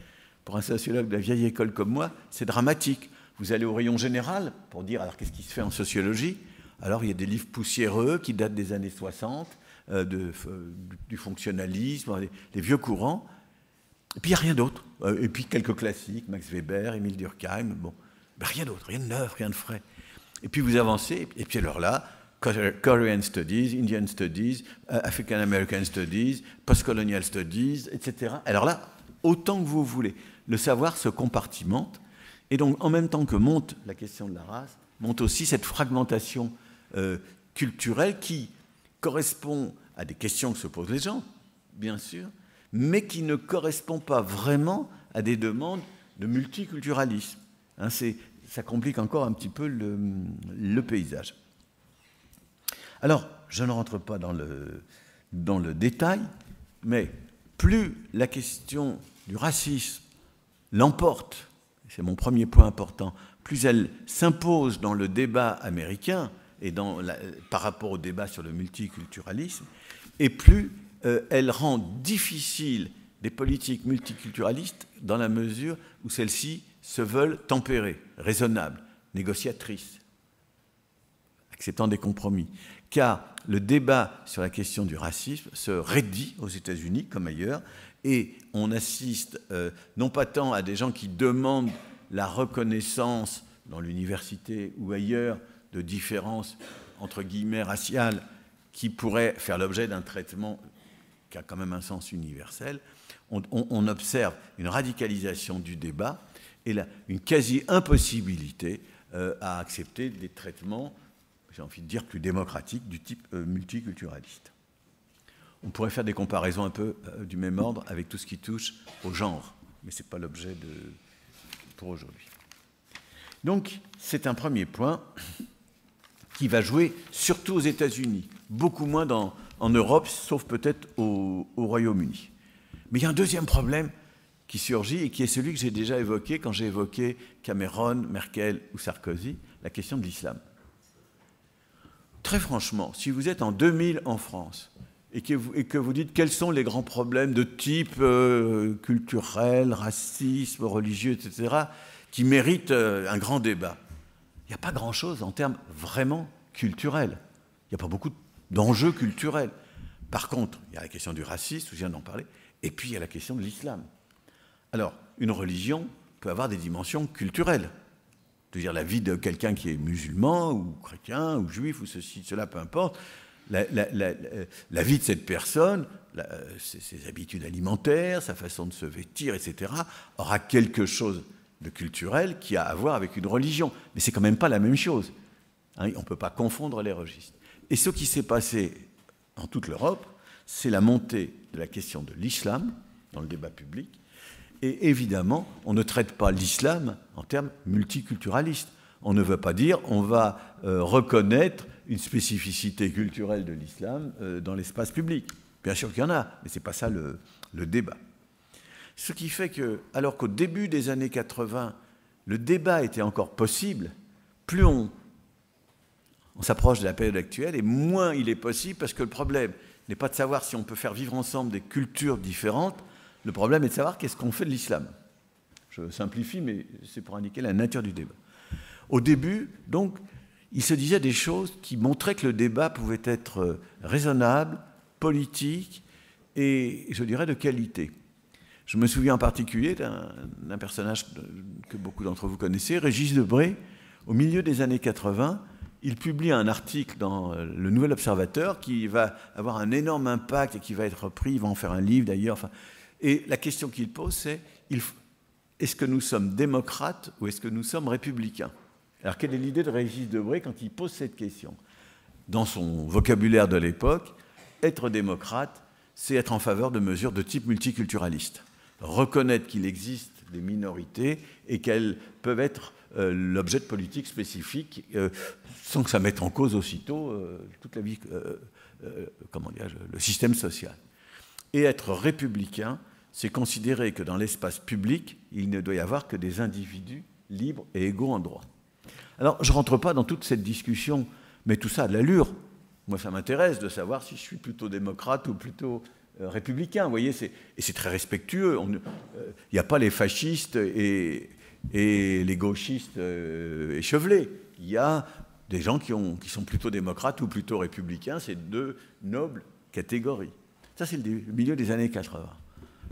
pour un sociologue de la vieille école comme moi, c'est dramatique. Vous allez au rayon général pour dire, alors qu'est-ce qui se fait en sociologie? Alors il y a des livres poussiéreux qui datent des années 60, du fonctionnalisme, les vieux courants. Et puis il n'y a rien d'autre. Et puis quelques classiques, Max Weber, Émile Durkheim, bon. Ben, rien d'autre, rien de neuf, rien de frais. Et puis vous avancez, et puis alors là, Korean Studies, Indian Studies, African American Studies, Postcolonial Studies, etc. Alors là, autant que vous voulez. Le savoir se compartimente, et donc en même temps que monte la question de la race, monte aussi cette fragmentation culturelle qui correspond à des questions que se posent les gens, bien sûr, mais qui ne correspond pas vraiment à des demandes de multiculturalisme. Hein, ça complique encore un petit peu le paysage. Alors, je ne rentre pas dans le détail, mais plus la question du racisme l'emporte, c'est mon premier point important, plus elle s'impose dans le débat américain et par rapport au débat sur le multiculturalisme, et plus elle rend difficile des politiques multiculturalistes dans la mesure où celles-ci se veulent tempérées, raisonnables, négociatrices, acceptant des compromis. Car le débat sur la question du racisme se raidit aux États-Unis comme ailleurs, et on assiste non pas tant à des gens qui demandent la reconnaissance dans l'université ou ailleurs de différences entre guillemets raciales qui pourraient faire l'objet d'un traitement qui a quand même un sens universel. On observe une radicalisation du débat et là, une quasi-impossibilité à accepter des traitements, j'ai envie de dire, plus démocratiques du type multiculturaliste. On pourrait faire des comparaisons un peu du même ordre avec tout ce qui touche au genre, mais ce n'est pas l'objet pour aujourd'hui. Donc, c'est un premier point qui va jouer surtout aux États-Unis, beaucoup moins en Europe, sauf peut-être au Royaume-Uni. Mais il y a un deuxième problème qui surgit et qui est celui que j'ai déjà évoqué quand j'ai évoqué Cameron, Merkel ou Sarkozy, la question de l'islam. Très franchement, si vous êtes en 2000 en France et que vous dites quels sont les grands problèmes de type culturel, racisme, religieux, etc., qui méritent un grand débat, il n'y a pas grand-chose en termes vraiment culturels. Il n'y a pas beaucoup d'enjeux culturels. Par contre, il y a la question du racisme, je viens d'en parler, et puis il y a la question de l'islam. Alors, une religion peut avoir des dimensions culturelles. C'est-à-dire la vie de quelqu'un qui est musulman, ou chrétien, ou juif, ou ceci, cela, peu importe, la vie de cette personne, ses habitudes alimentaires, sa façon de se vêtir, etc., aura quelque chose de culturel qui a à voir avec une religion. Mais c'est quand même pas la même chose. Hein, on ne peut pas confondre les registres. Et ce qui s'est passé dans toute l'Europe, c'est la montée de la question de l'islam dans le débat public. Et évidemment, on ne traite pas l'islam en termes multiculturalistes. On ne veut pas dire on va reconnaître une spécificité culturelle de l'islam dans l'espace public. Bien sûr qu'il y en a, mais ce n'est pas ça le débat. Ce qui fait que, alors qu'au début des années 80, le débat était encore possible, plus on s'approche de la période actuelle et moins il est possible parce que le problème n'est pas de savoir si on peut faire vivre ensemble des cultures différentes, le problème est de savoir qu'est-ce qu'on fait de l'islam. Je simplifie, mais c'est pour indiquer la nature du débat. Au début, donc, il se disait des choses qui montraient que le débat pouvait être raisonnable, politique et, je dirais, de qualité. Je me souviens en particulier d'un personnage que beaucoup d'entre vous connaissez, Régis Debray. Au milieu des années 80, il publie un article dans le Nouvel Observateur qui va avoir un énorme impact et qui va être repris, il va en faire un livre d'ailleurs. Enfin, et la question qu'il pose, c'est est-ce que nous sommes démocrates ou est-ce que nous sommes républicains? Alors, quelle est l'idée de Régis Debray quand il pose cette question? Dans son vocabulaire de l'époque, être démocrate, c'est être en faveur de mesures de type multiculturaliste. Reconnaître qu'il existe des minorités et qu'elles peuvent être l'objet de politiques spécifiques sans que ça mette en cause aussitôt toute la vie, le système social. Et être républicain, c'est considérer que dans l'espace public, il ne doit y avoir que des individus libres et égaux en droit. Alors, je ne rentre pas dans toute cette discussion, mais tout ça a de l'allure. Moi, ça m'intéresse de savoir si je suis plutôt démocrate ou plutôt républicain. Vous voyez, et c'est très respectueux. Il n'y a pas les fascistes et les gauchistes échevelés. Il y a des gens qui sont plutôt démocrates ou plutôt républicains. C'est deux nobles catégories. Ça, c'est le milieu des années 80.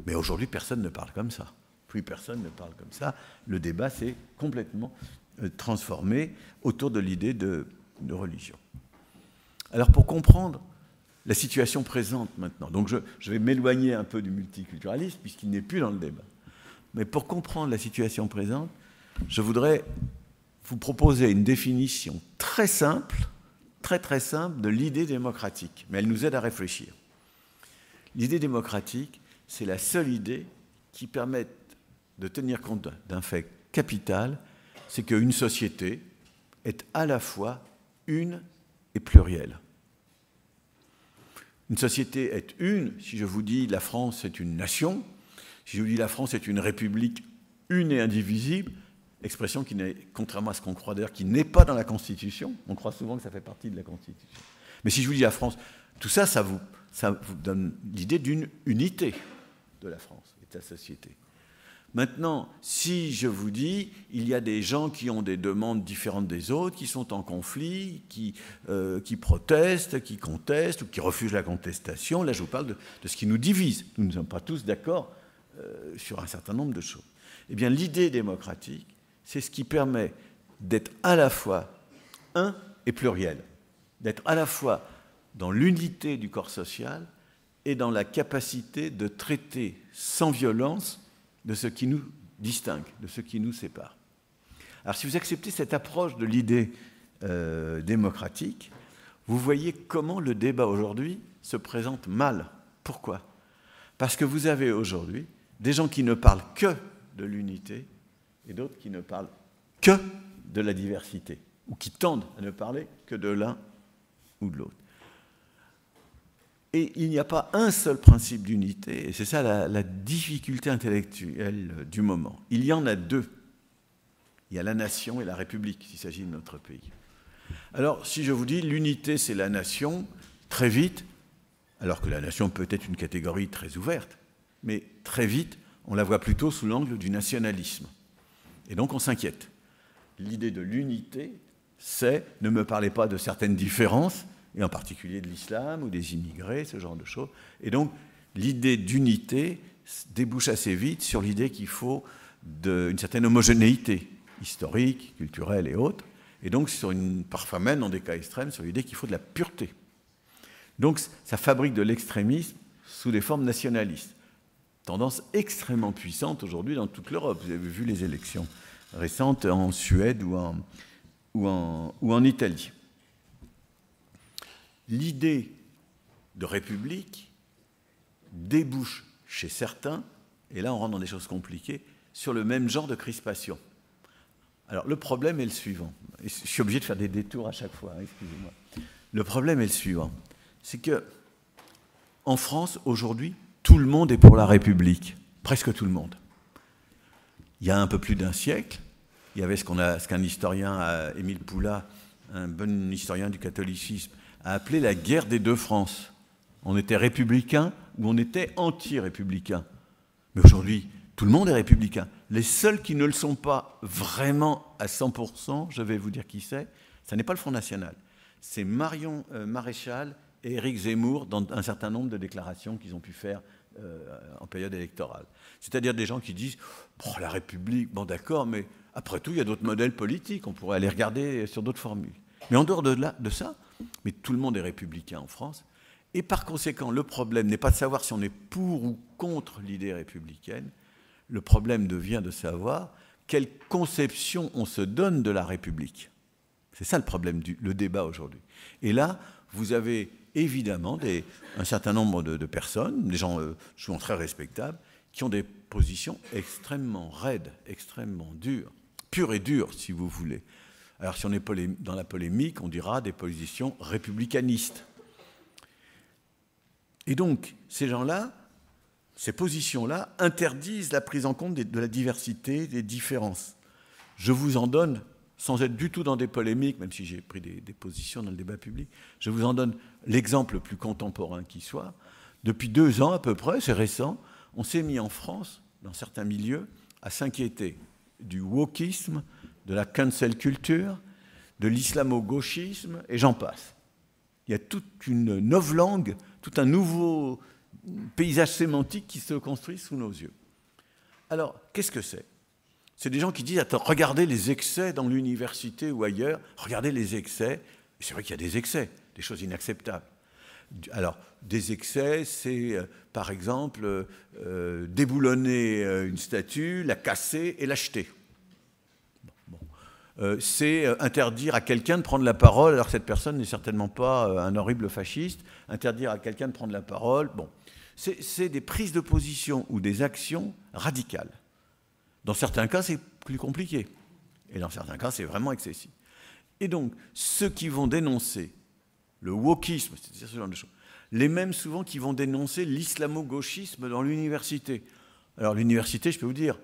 Mais aujourd'hui, personne ne parle comme ça. Plus personne ne parle comme ça. Le débat s'est complètement transformé autour de l'idée de religion. Alors, pour comprendre la situation présente maintenant, donc je vais m'éloigner un peu du multiculturalisme puisqu'il n'est plus dans le débat. Mais pour comprendre la situation présente, je voudrais vous proposer une définition très simple, très simple de l'idée démocratique. Mais elle nous aide à réfléchir. L'idée démocratique, c'est la seule idée qui permette de tenir compte d'un fait capital, c'est qu'une société est à la fois une et plurielle. Une société est une, si je vous dis la France est une nation, si je vous dis la France est une république une et indivisible, expression qui n'est, contrairement à ce qu'on croit d'ailleurs, qui n'est pas dans la Constitution, on croit souvent que ça fait partie de la Constitution. Mais si je vous dis la France, tout ça, ça vous donne l'idée d'une unité de la France et de sa société. Maintenant, si je vous dis, il y a des gens qui ont des demandes différentes des autres, qui sont en conflit, qui protestent, qui contestent ou qui refusent la contestation, là je vous parle de ce qui nous divise. Nous ne sommes pas tous d'accord sur un certain nombre de choses. Eh bien, l'idée démocratique, c'est ce qui permet d'être à la fois un et pluriel, d'être à la fois dans l'unité du corps social et dans la capacité de traiter sans violence de ce qui nous distingue, de ce qui nous sépare. Alors si vous acceptez cette approche de l'idée démocratique, vous voyez comment le débat aujourd'hui se présente mal. Pourquoi? Parce que vous avez aujourd'hui des gens qui ne parlent que de l'unité et d'autres qui ne parlent que de la diversité, ou qui tendent à ne parler que de l'un ou de l'autre. Et il n'y a pas un seul principe d'unité, et c'est ça la difficulté intellectuelle du moment. Il y en a deux. Il y a la nation et la République, s'il s'agit de notre pays. Alors, si je vous dis l'unité, c'est la nation, très vite, alors que la nation peut être une catégorie très ouverte, mais très vite, on la voit plutôt sous l'angle du nationalisme. Et donc, on s'inquiète. L'idée de l'unité, c'est ne me parlez pas de certaines différences, et en particulier de l'islam ou des immigrés, ce genre de choses. Et donc, l'idée d'unité débouche assez vite sur l'idée qu'il faut une certaine homogénéité historique, culturelle et autres, et donc parfois même, dans des cas extrêmes, sur l'idée qu'il faut de la pureté. Donc, ça fabrique de l'extrémisme sous des formes nationalistes. Tendance extrêmement puissante aujourd'hui dans toute l'Europe. Vous avez vu les élections récentes en Suède ou en Italie. L'idée de république débouche chez certains, et là on rentre dans des choses compliquées, sur le même genre de crispation. Alors le problème est le suivant. Je suis obligé de faire des détours à chaque fois, hein, excusez-moi. Le problème est le suivant. C'est que en France, aujourd'hui, tout le monde est pour la République. Presque tout le monde. Il y a un peu plus d'un siècle, il y avait ce qu'un historien, Émile Poula, un bon historien du catholicisme, a appelé la guerre des deux France. On était républicain ou on était anti-républicain. Mais aujourd'hui, tout le monde est républicain. Les seuls qui ne le sont pas vraiment à 100%, je vais vous dire qui c'est, ça n'est pas le Front National. C'est Marion Maréchal et Éric Zemmour dans un certain nombre de déclarations qu'ils ont pu faire en période électorale. C'est-à-dire des gens qui disent bon, la République, bon d'accord, mais après tout, il y a d'autres modèles politiques, on pourrait aller regarder sur d'autres formules. Mais en dehors de ça, mais tout le monde est républicain en France, et par conséquent, le problème n'est pas de savoir si on est pour ou contre l'idée républicaine, le problème devient de savoir quelle conception on se donne de la République. C'est ça le problème, le débat aujourd'hui. Et là, vous avez évidemment un certain nombre de personnes, des gens souvent très respectables, qui ont des positions extrêmement raides, extrêmement dures, pures et dures, si vous voulez. Alors, si on est dans la polémique, on dira des positions républicanistes. Et donc, ces gens-là, ces positions-là, interdisent la prise en compte de la diversité, des différences. Je vous en donne, sans être du tout dans des polémiques, même si j'ai pris des positions dans le débat public, je vous en donne l'exemple le plus contemporain qui soit. Depuis 2 ans à peu près, c'est récent, on s'est mis en France, dans certains milieux, à s'inquiéter du wokisme, de la cancel culture, de l'islamo-gauchisme, et j'en passe. Il y a toute une novlangue, tout un nouveau paysage sémantique qui se construit sous nos yeux. Alors, qu'est-ce que c'est? C'est des gens qui disent, attends, regardez les excès dans l'université ou ailleurs, regardez les excès. C'est vrai qu'il y a des excès, des choses inacceptables. Alors, des excès, c'est par exemple déboulonner une statue, la casser et l'acheter. C'est interdire à quelqu'un de prendre la parole, alors que cette personne n'est certainement pas un horrible fasciste, interdire à quelqu'un de prendre la parole. Bon, c'est des prises de position ou des actions radicales. Dans certains cas, c'est plus compliqué. Et dans certains cas, c'est vraiment excessif. Et donc, ceux qui vont dénoncer le wokisme, c'est-à-dire ce genre de choses, les mêmes souvent qui vont dénoncer l'islamo-gauchisme dans l'université. Alors, l'université, je peux vous dire,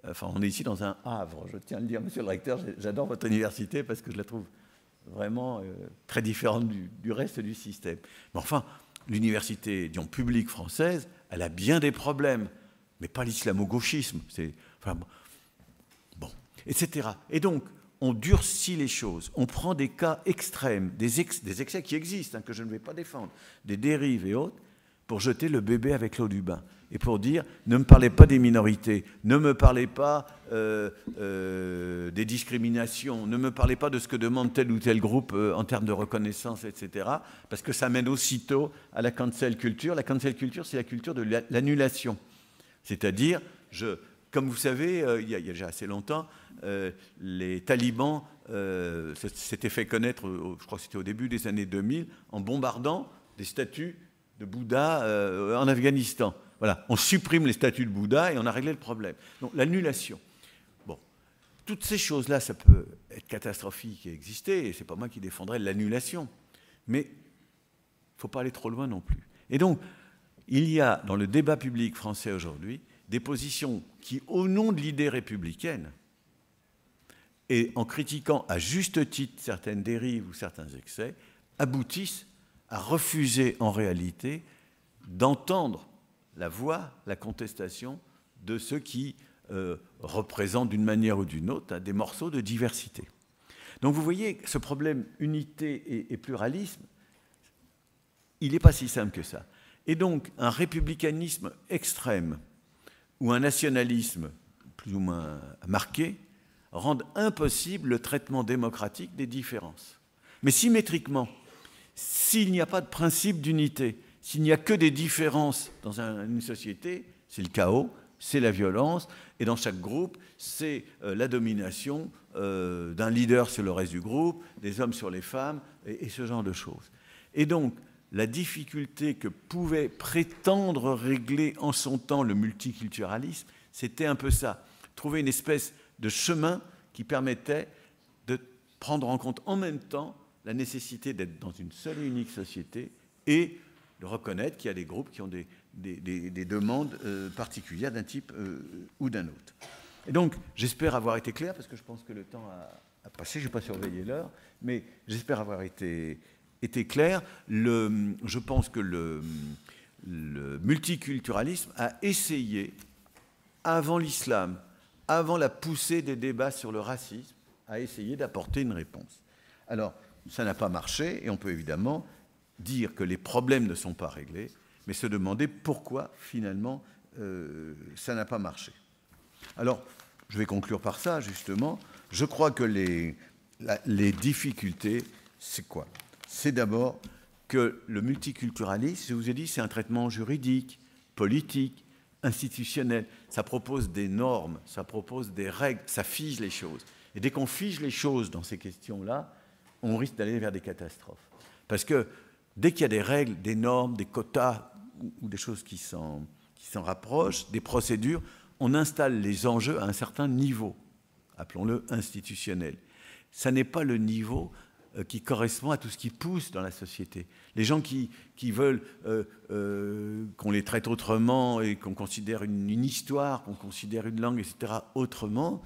enfin, on est ici dans un havre, je tiens à le dire, monsieur le recteur, j'adore votre université parce que je la trouve vraiment très différente du reste du système. Mais enfin, l'université, disons, publique française, elle a bien des problèmes mais pas l'islamo-gauchisme. Enfin, bon, etc. Et donc, on durcit les choses. On prend des cas extrêmes, des excès qui existent, hein, que je ne vais pas défendre, des dérives et autres, pour jeter le bébé avec l'eau du bain. Et pour dire, ne me parlez pas des minorités, ne me parlez pas des discriminations, ne me parlez pas de ce que demande tel ou tel groupe en termes de reconnaissance, etc. Parce que ça mène aussitôt à la cancel culture. La cancel culture, c'est la culture de l'annulation. C'est-à-dire, comme vous savez, il y a déjà assez longtemps, les talibans s'étaient fait connaître, je crois que c'était au début des années 2000, en bombardant des statues de Bouddha en Afghanistan. Voilà, on supprime les statues de Bouddha et on a réglé le problème. Donc l'annulation. Bon, toutes ces choses-là, ça peut être catastrophique et exister, et c'est pas moi qui défendrais l'annulation. Mais il ne faut pas aller trop loin non plus. Et donc, il y a dans le débat public français aujourd'hui des positions qui, au nom de l'idée républicaine, et en critiquant à juste titre certaines dérives ou certains excès, aboutissent à refuser en réalité d'entendre la voix, la contestation de ceux qui représentent d'une manière ou d'une autre des morceaux de diversité. Donc vous voyez, ce problème unité et pluralisme, il n'est pas si simple que ça. Et donc un républicanisme extrême ou un nationalisme plus ou moins marqué rendent impossible le traitement démocratique des différences. Mais symétriquement, s'il n'y a pas de principe d'unité, s'il n'y a que des différences dans une société, c'est le chaos, c'est la violence, et dans chaque groupe, c'est la domination d'un leader sur le reste du groupe, des hommes sur les femmes, et ce genre de choses. Et donc, la difficulté que pouvait prétendre régler en son temps le multiculturalisme, c'était un peu ça, trouver une espèce de chemin qui permettait de prendre en compte en même temps la nécessité d'être dans une seule et unique société et de reconnaître qu'il y a des groupes qui ont des demandes particulières d'un type ou d'un autre. Et donc, j'espère avoir été clair, parce que je pense que le temps a passé, je n'ai pas surveillé l'heure, mais j'espère avoir été clair. Je pense que le multiculturalisme a essayé, avant l'islam, avant la poussée des débats sur le racisme, a essayé d'apporter une réponse. Alors, ça n'a pas marché, et on peut évidemment dire que les problèmes ne sont pas réglés, mais se demander pourquoi, finalement, ça n'a pas marché. Alors, je vais conclure par ça, justement. Je crois que les difficultés, c'est quoi? C'est d'abord que le multiculturalisme, je vous ai dit, c'est un traitement juridique, politique, institutionnel. Ça propose des normes, ça propose des règles, ça fige les choses. Et dès qu'on fige les choses dans ces questions-là, on risque d'aller vers des catastrophes. Parce que dès qu'il y a des règles, des normes, des quotas ou des choses qui s'en rapprochent, des procédures, on installe les enjeux à un certain niveau, appelons-le institutionnel. Ça n'est pas le niveau qui correspond à tout ce qui pousse dans la société. Les gens qui veulent qu'on les traite autrement et qu'on considère une histoire, qu'on considère une langue, etc., autrement,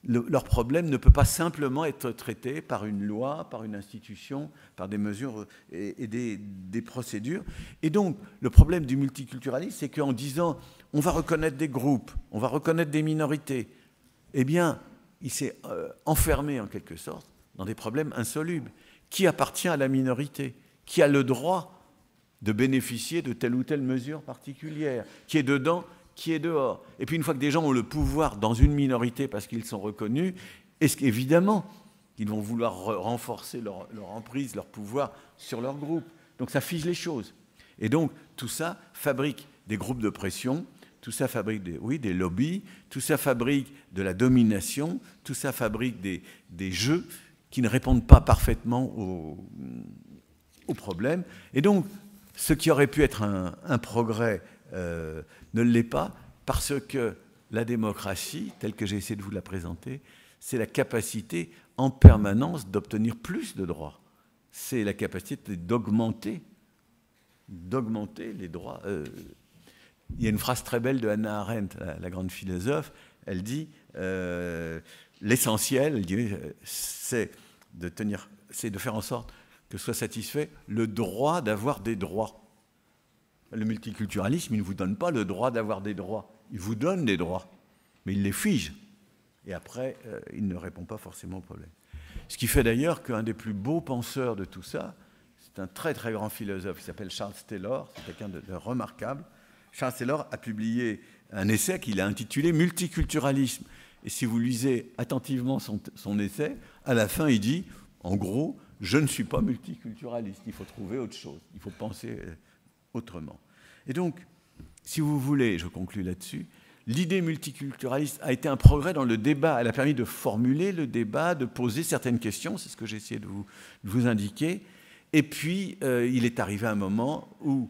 leur problème ne peut pas simplement être traité par une loi, par une institution, par des mesures et des procédures. Et donc, le problème du multiculturalisme, c'est qu'en disant on va reconnaître des groupes, on va reconnaître des minorités, eh bien, il s'est enfermé en quelque sorte dans des problèmes insolubles. Qui appartient à la minorité? Qui a le droit de bénéficier de telle ou telle mesure particulière? Qui est dedans? Qui est dehors? Et puis une fois que des gens ont le pouvoir dans une minorité parce qu'ils sont reconnus, est-ce qu'évidemment ils vont vouloir renforcer leur emprise, leur pouvoir sur leur groupe? Donc ça fige les choses. Et donc tout ça fabrique des groupes de pression, tout ça fabrique des lobbies, tout ça fabrique de la domination, tout ça fabrique des jeux qui ne répondent pas parfaitement aux problèmes. Et donc ce qui aurait pu être un progrès ne l'est pas, parce que la démocratie, telle que j'ai essayé de vous la présenter, c'est la capacité en permanence d'obtenir plus de droits. C'est la capacité d'augmenter les droits. Il y a une phrase très belle de Hannah Arendt, la grande philosophe. Elle dit l'essentiel, c'est de faire en sorte que soit satisfait le droit d'avoir des droits. Le multiculturalisme, il ne vous donne pas le droit d'avoir des droits. Il vous donne des droits, mais il les fige. Et après, il ne répond pas forcément au problème. Ce qui fait d'ailleurs qu'un des plus beaux penseurs de tout ça, c'est un très très grand philosophe, il s'appelle Charles Taylor, c'est quelqu'un de remarquable. Charles Taylor a publié un essai qu'il a intitulé « Multiculturalisme ». Et si vous lisez attentivement son essai, à la fin, il dit, en gros, je ne suis pas multiculturaliste, il faut trouver autre chose, il faut penser autrement. Et donc, si vous voulez, je conclus là-dessus, l'idée multiculturaliste a été un progrès dans le débat. Elle a permis de formuler le débat, de poser certaines questions, c'est ce que j'ai essayé de vous indiquer. Et puis, il est arrivé un moment où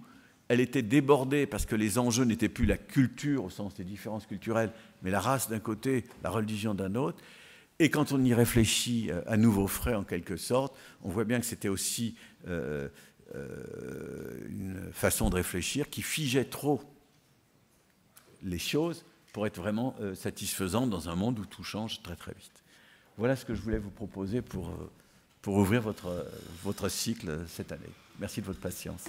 elle était débordée parce que les enjeux n'étaient plus la culture au sens des différences culturelles, mais la race d'un côté, la religion d'un autre. Et quand on y réfléchit à nouveau frais, en quelque sorte, on voit bien que c'était aussi une façon de réfléchir qui figeait trop les choses pour être vraiment satisfaisante dans un monde où tout change très très vite. Voilà ce que je voulais vous proposer pour ouvrir votre cycle cette année. Merci de votre patience.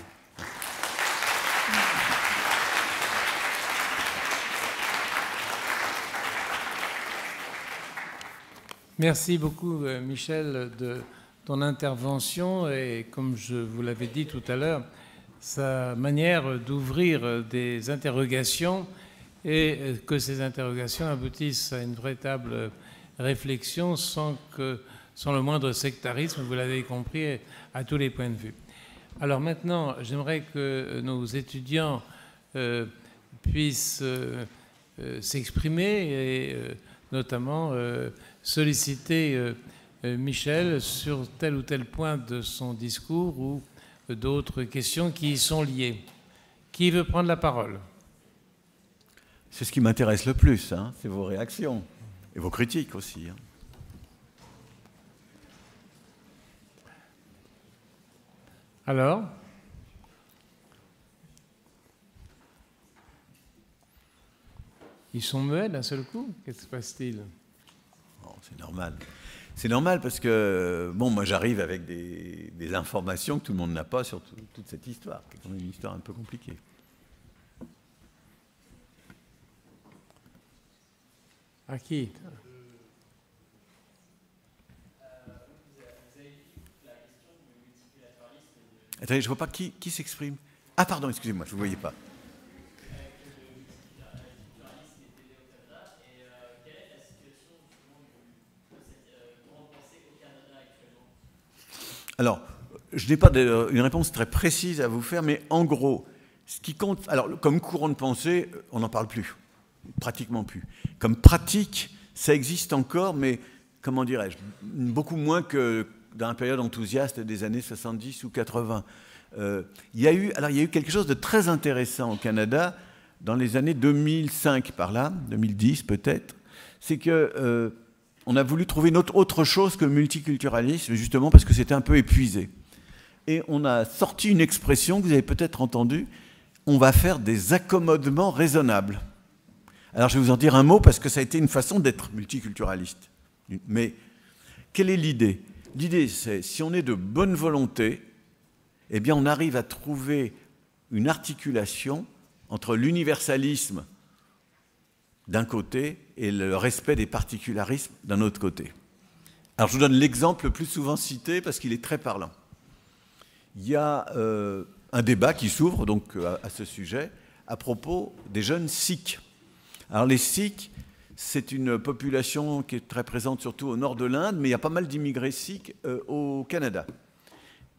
Merci beaucoup, Michel, de ton intervention. Et comme je vous l'avais dit tout à l'heure, sa manière d'ouvrir des interrogations et que ces interrogations aboutissent à une véritable réflexion sans le moindre sectarisme, vous l'avez compris, à tous les points de vue. Alors maintenant, j'aimerais que nos étudiants puissent s'exprimer et notamment solliciter Michel sur tel ou tel point de son discours ou d'autres questions qui y sont liées. Qui veut prendre la parole? C'est ce qui m'intéresse le plus, hein, c'est vos réactions et vos critiques aussi. Hein. Alors, ils sont muets d'un seul coup? Qu'est-ce qui se passe-t-il? Oh, c'est normal. C'est normal parce que, bon, moi j'arrive avec des informations que tout le monde n'a pas sur toute cette histoire, qui est quand même une histoire un peu compliquée. À qui? Attendez, je ne vois pas qui s'exprime. Ah pardon, excusez-moi, je ne vous voyais pas. Alors, je n'ai pas une réponse très précise à vous faire, mais en gros, ce qui compte... Alors, comme courant de pensée, on n'en parle plus, pratiquement plus. Comme pratique, ça existe encore, mais, comment dirais-je, beaucoup moins que dans la période enthousiaste des années 70 ou 80. Il y a eu quelque chose de très intéressant au Canada dans les années 2005, par là, 2010 peut-être, c'est que... on a voulu trouver autre chose que le multiculturalisme, justement parce que c'était un peu épuisé. Et on a sorti une expression que vous avez peut-être entendue, on va faire des accommodements raisonnables. Alors je vais vous en dire un mot parce que ça a été une façon d'être multiculturaliste. Mais quelle est l'idée? L'idée, c'est si on est de bonne volonté, eh bien on arrive à trouver une articulation entre l'universalisme d'un côté et le respect des particularismes d'un autre côté. Alors je vous donne l'exemple le plus souvent cité parce qu'il est très parlant. Il y a un débat qui s'ouvre donc à ce sujet à propos des jeunes Sikhs. Alors les Sikhs, c'est une population qui est très présente surtout au nord de l'Inde, mais il y a pas mal d'immigrés Sikhs au Canada.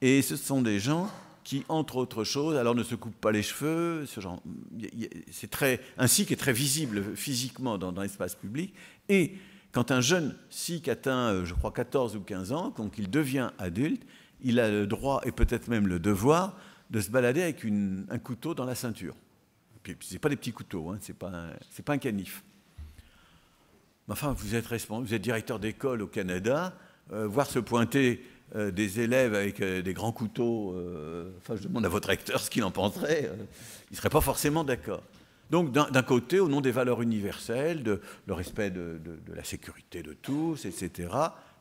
Et ce sont des gens qui, entre autres choses, alors ne se coupent pas les cheveux, ce genre, un Sikh est très visible physiquement dans l'espace public, et quand un jeune Sikh atteint, je crois, 14 ou 15 ans, donc il devient adulte, il a le droit et peut-être même le devoir de se balader avec un couteau dans la ceinture. Puis ce n'est pas des petits couteaux, hein, c'est pas un canif. Enfin, vous êtes directeur d'école au Canada, voir se pointer des élèves avec des grands couteaux, enfin je demande à votre recteur ce qu'il en penserait, il ne serait pas forcément d'accord. Donc d'un côté, au nom des valeurs universelles, le respect de la sécurité de tous, etc.,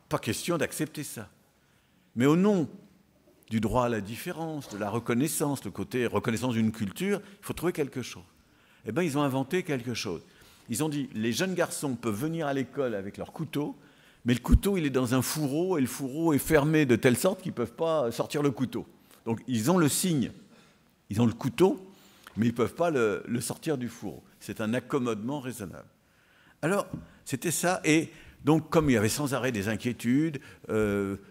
pas question d'accepter ça. Mais au nom du droit à la différence, de la reconnaissance, le côté reconnaissance d'une culture, il faut trouver quelque chose. eh ben, ils ont inventé quelque chose. Ils ont dit, les jeunes garçons peuvent venir à l'école avec leur couteau, mais le couteau, il est dans un fourreau, et le fourreau est fermé de telle sorte qu'ils ne peuvent pas sortir le couteau. Donc, ils ont le signe, ils ont le couteau, mais ils ne peuvent pas le sortir du fourreau. C'est un accommodement raisonnable. Alors, c'était ça, et donc, comme il y avait sans arrêt des inquiétudes,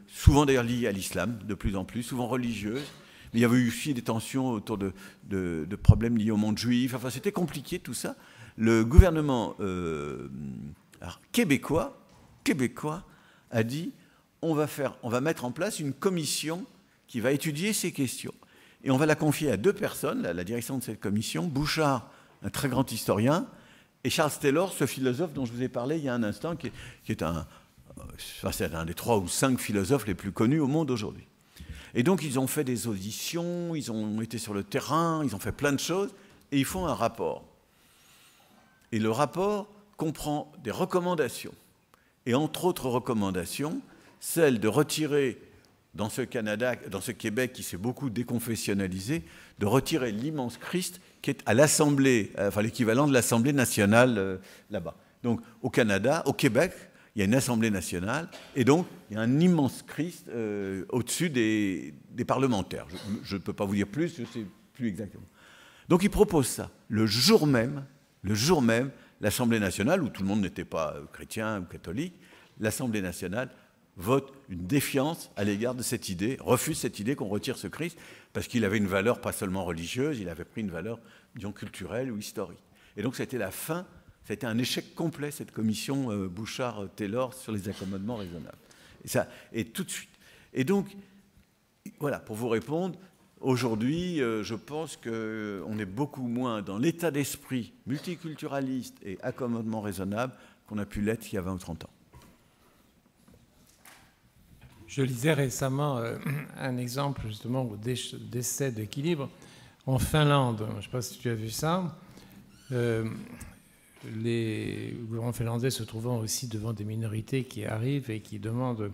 souvent d'ailleurs liées à l'islam, de plus en plus, souvent religieuses, mais il y avait eu aussi des tensions autour de problèmes liés au monde juif, enfin, c'était compliqué tout ça. Le gouvernement québécois a dit on va mettre en place une commission qui va étudier ces questions. Et on va la confier à 2 personnes, la direction de cette commission, Bouchard, un très grand historien, et Charles Taylor, ce philosophe dont je vous ai parlé il y a un instant, qui est c'est un des 3 ou 5 philosophes les plus connus au monde aujourd'hui. Et donc ils ont fait des auditions, ils ont été sur le terrain, ils ont fait plein de choses, et ils font un rapport. Et le rapport comprend des recommandations. Et entre autres recommandations, celle de retirer, dans ce Québec qui s'est beaucoup déconfessionnalisé, de retirer l'immense Christ qui est à l'Assemblée, enfin l'équivalent de l'Assemblée nationale là-bas. Donc au Canada, au Québec, il y a une Assemblée nationale, et donc il y a un immense Christ au-dessus des parlementaires. Je ne peux pas vous dire plus, je ne sais plus exactement. Donc il propose ça. Le jour même, l'Assemblée nationale, où tout le monde n'était pas chrétien ou catholique, l'Assemblée nationale vote une défiance à l'égard de cette idée, refuse cette idée qu'on retire ce Christ, parce qu'il avait une valeur pas seulement religieuse, il avait pris une valeur, disons, culturelle ou historique. Et donc ça a été la fin, ça a été un échec complet, cette commission Bouchard-Taylor sur les accommodements raisonnables. Et tout de suite. Et donc, voilà, pour vous répondre, aujourd'hui, je pense qu'on est beaucoup moins dans l'état d'esprit multiculturaliste et accommodement raisonnable qu'on a pu l'être il y a 20 ou 30 ans. Je lisais récemment un exemple justement d'essai d'équilibre en Finlande. Je ne sais pas si tu as vu ça. Les gouvernements finlandais se trouvant aussi devant des minorités qui arrivent et qui demandent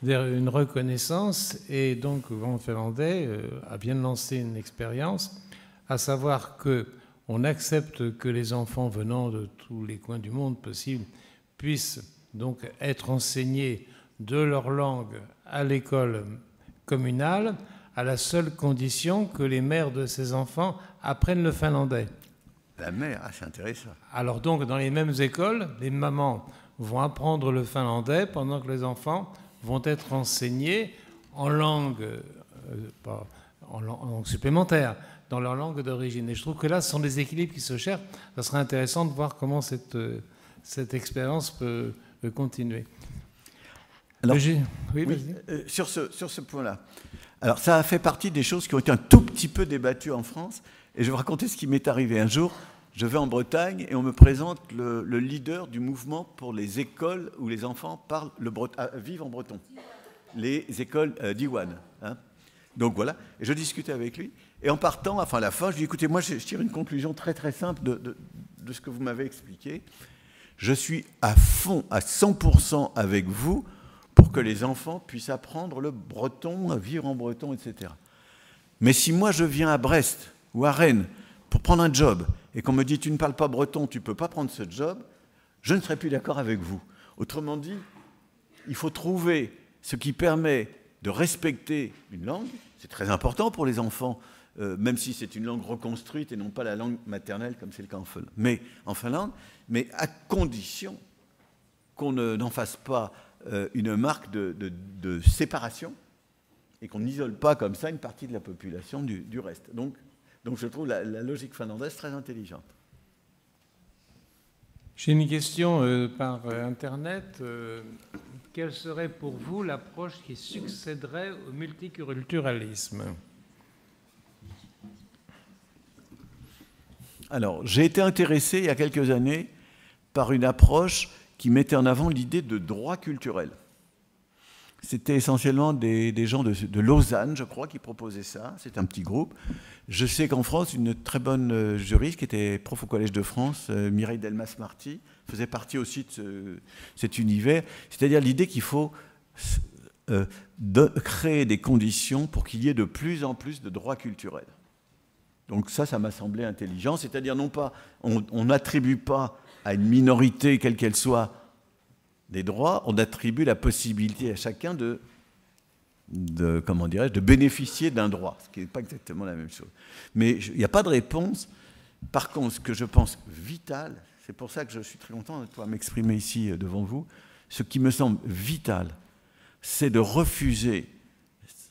une reconnaissance. Et donc, le gouvernement finlandais vient de lancer une expérience, à savoir qu'on accepte que les enfants venant de tous les coins du monde possible puissent donc être enseignés de leur langue à l'école communale, à la seule condition que les mères de ces enfants apprennent le finlandais. La mère, c'est intéressant. Alors donc, dans les mêmes écoles, les mamans vont apprendre le finlandais pendant que les enfants vont être enseignés en langue, en langue supplémentaire, dans leur langue d'origine. Et je trouve que là, ce sont des équilibres qui se cherchent. Ça serait intéressant de voir comment cette expérience peut continuer. Alors, oui, sur ce point-là. Alors, ça a fait partie des choses qui ont été un tout petit peu débattues en France. Et je vais vous raconter ce qui m'est arrivé. Un jour, je vais en Bretagne et on me présente le leader du mouvement pour les écoles où les enfants vivent en breton. Les écoles d'Iwan. Hein. Donc voilà. Et je discutais avec lui. Et en partant, enfin à la fin, je lui dis, écoutez, moi je tire une conclusion très très simple de ce que vous m'avez expliqué. Je suis à fond, à 100% avec vous pour que les enfants puissent apprendre le breton, vivre en breton, etc. Mais si moi je viens à Brest ou à Rennes pour prendre un job et qu'on me dit tu ne parles pas breton, tu ne peux pas prendre ce job, je ne serai plus d'accord avec vous. Autrement dit, il faut trouver ce qui permet de respecter une langue. C'est très important pour les enfants, même si c'est une langue reconstruite et non pas la langue maternelle comme c'est le cas en Finlande, mais à condition qu'on n'en fasse pas une marque de séparation et qu'on n'isole pas comme ça une partie de la population du reste. Donc je trouve la logique finlandaise très intelligente. J'ai une question par Internet. Quelle serait pour vous l'approche qui succéderait au multiculturalisme ? Alors, j'ai été intéressé il y a quelques années par une approche qui mettait en avant l'idée de droit culturel. C'était essentiellement des gens de Lausanne, je crois, qui proposaient ça. C'est un petit groupe. Je sais qu'en France, une très bonne juriste qui était prof au Collège de France, Mireille Delmas-Marty, faisait partie aussi de cet univers. C'est-à-dire l'idée qu'il faut créer des conditions pour qu'il y ait de plus en plus de droits culturels. Donc ça m'a semblé intelligent, c'est-à-dire non pas, on n'attribue pas à une minorité, quelle qu'elle soit, des droits, on attribue la possibilité à chacun de bénéficier d'un droit, ce qui n'est pas exactement la même chose. Mais il n'y a pas de réponse. Par contre, ce que je pense vital, c'est pour ça que je suis très content de pouvoir m'exprimer ici devant vous, ce qui me semble vital, c'est de refuser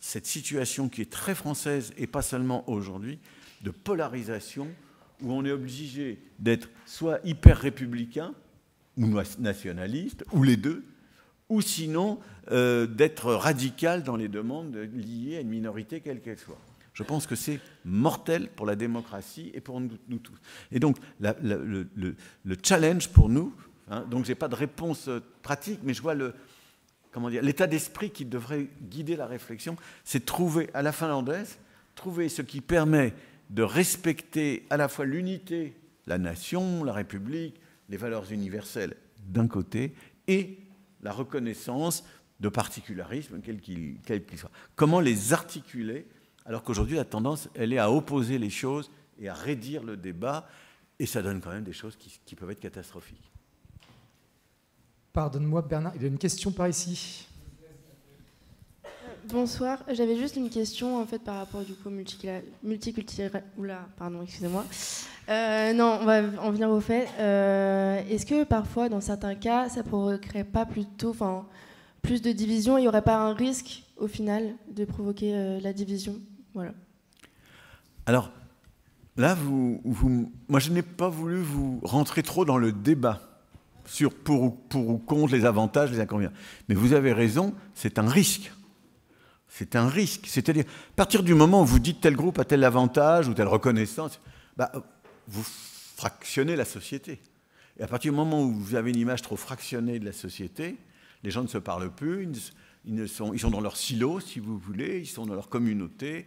cette situation qui est très française, et pas seulement aujourd'hui, de polarisation, où on est obligé d'être soit hyper républicain, ou nationaliste, ou les deux, ou sinon d'être radical dans les demandes liées à une minorité quelle qu'elle soit. Je pense que c'est mortel pour la démocratie et pour nous tous. Et donc, le challenge pour nous, donc je n'ai pas de réponse pratique, mais je vois l'état d'esprit qui devrait guider la réflexion, c'est trouver, à la finlandaise, trouver ce qui permet de respecter à la fois l'unité, la nation, la République, les valeurs universelles d'un côté, et la reconnaissance de particularismes, quel qu'il soit. Comment les articuler, alors qu'aujourd'hui, la tendance, elle est à opposer les choses et à raidir le débat, et ça donne quand même des choses qui peuvent être catastrophiques. Pardonne-moi, Bernard, il y a une question par ici. Bonsoir, j'avais juste une question en fait par rapport du coup multiculturel. Oula, pardon, excusez-moi. Non, on va en venir au fait. Est-ce que parfois, dans certains cas, ça ne créer pas plus de division? Il n'y aurait pas un risque au final de provoquer la division? Voilà. Alors là, moi, je n'ai pas voulu vous rentrer trop dans le débat sur pour ou contre, les avantages, les inconvénients. Mais vous avez raison, c'est un risque. C'est un risque. C'est-à-dire, à partir du moment où vous dites tel groupe a tel avantage ou telle reconnaissance, vous fractionnez la société. Et à partir du moment où vous avez une image trop fractionnée de la société, les gens ne se parlent plus, ils sont dans leur silo, si vous voulez, ils sont dans leur communauté,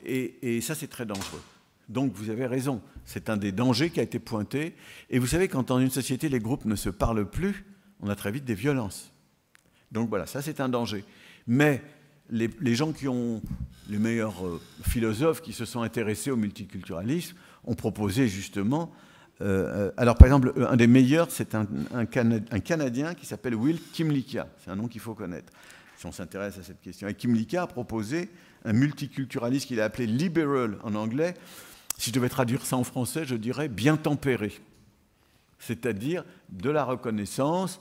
et ça, c'est très dangereux. Donc, vous avez raison, c'est un des dangers qui a été pointé. Et vous savez, quand dans une société, les groupes ne se parlent plus, on a très vite des violences. Donc voilà, ça, c'est un danger. Mais les gens qui ont, les meilleurs philosophes qui se sont intéressés au multiculturalisme ont proposé justement, alors par exemple, un des meilleurs, c'est un Canadien qui s'appelle Will Kymlicka, c'est un nom qu'il faut connaître, si on s'intéresse à cette question. Et Kymlicka a proposé un multiculturalisme qu'il a appelé « liberal » en anglais. Si je devais traduire ça en français, je dirais « bien tempéré », c'est-à-dire de la reconnaissance,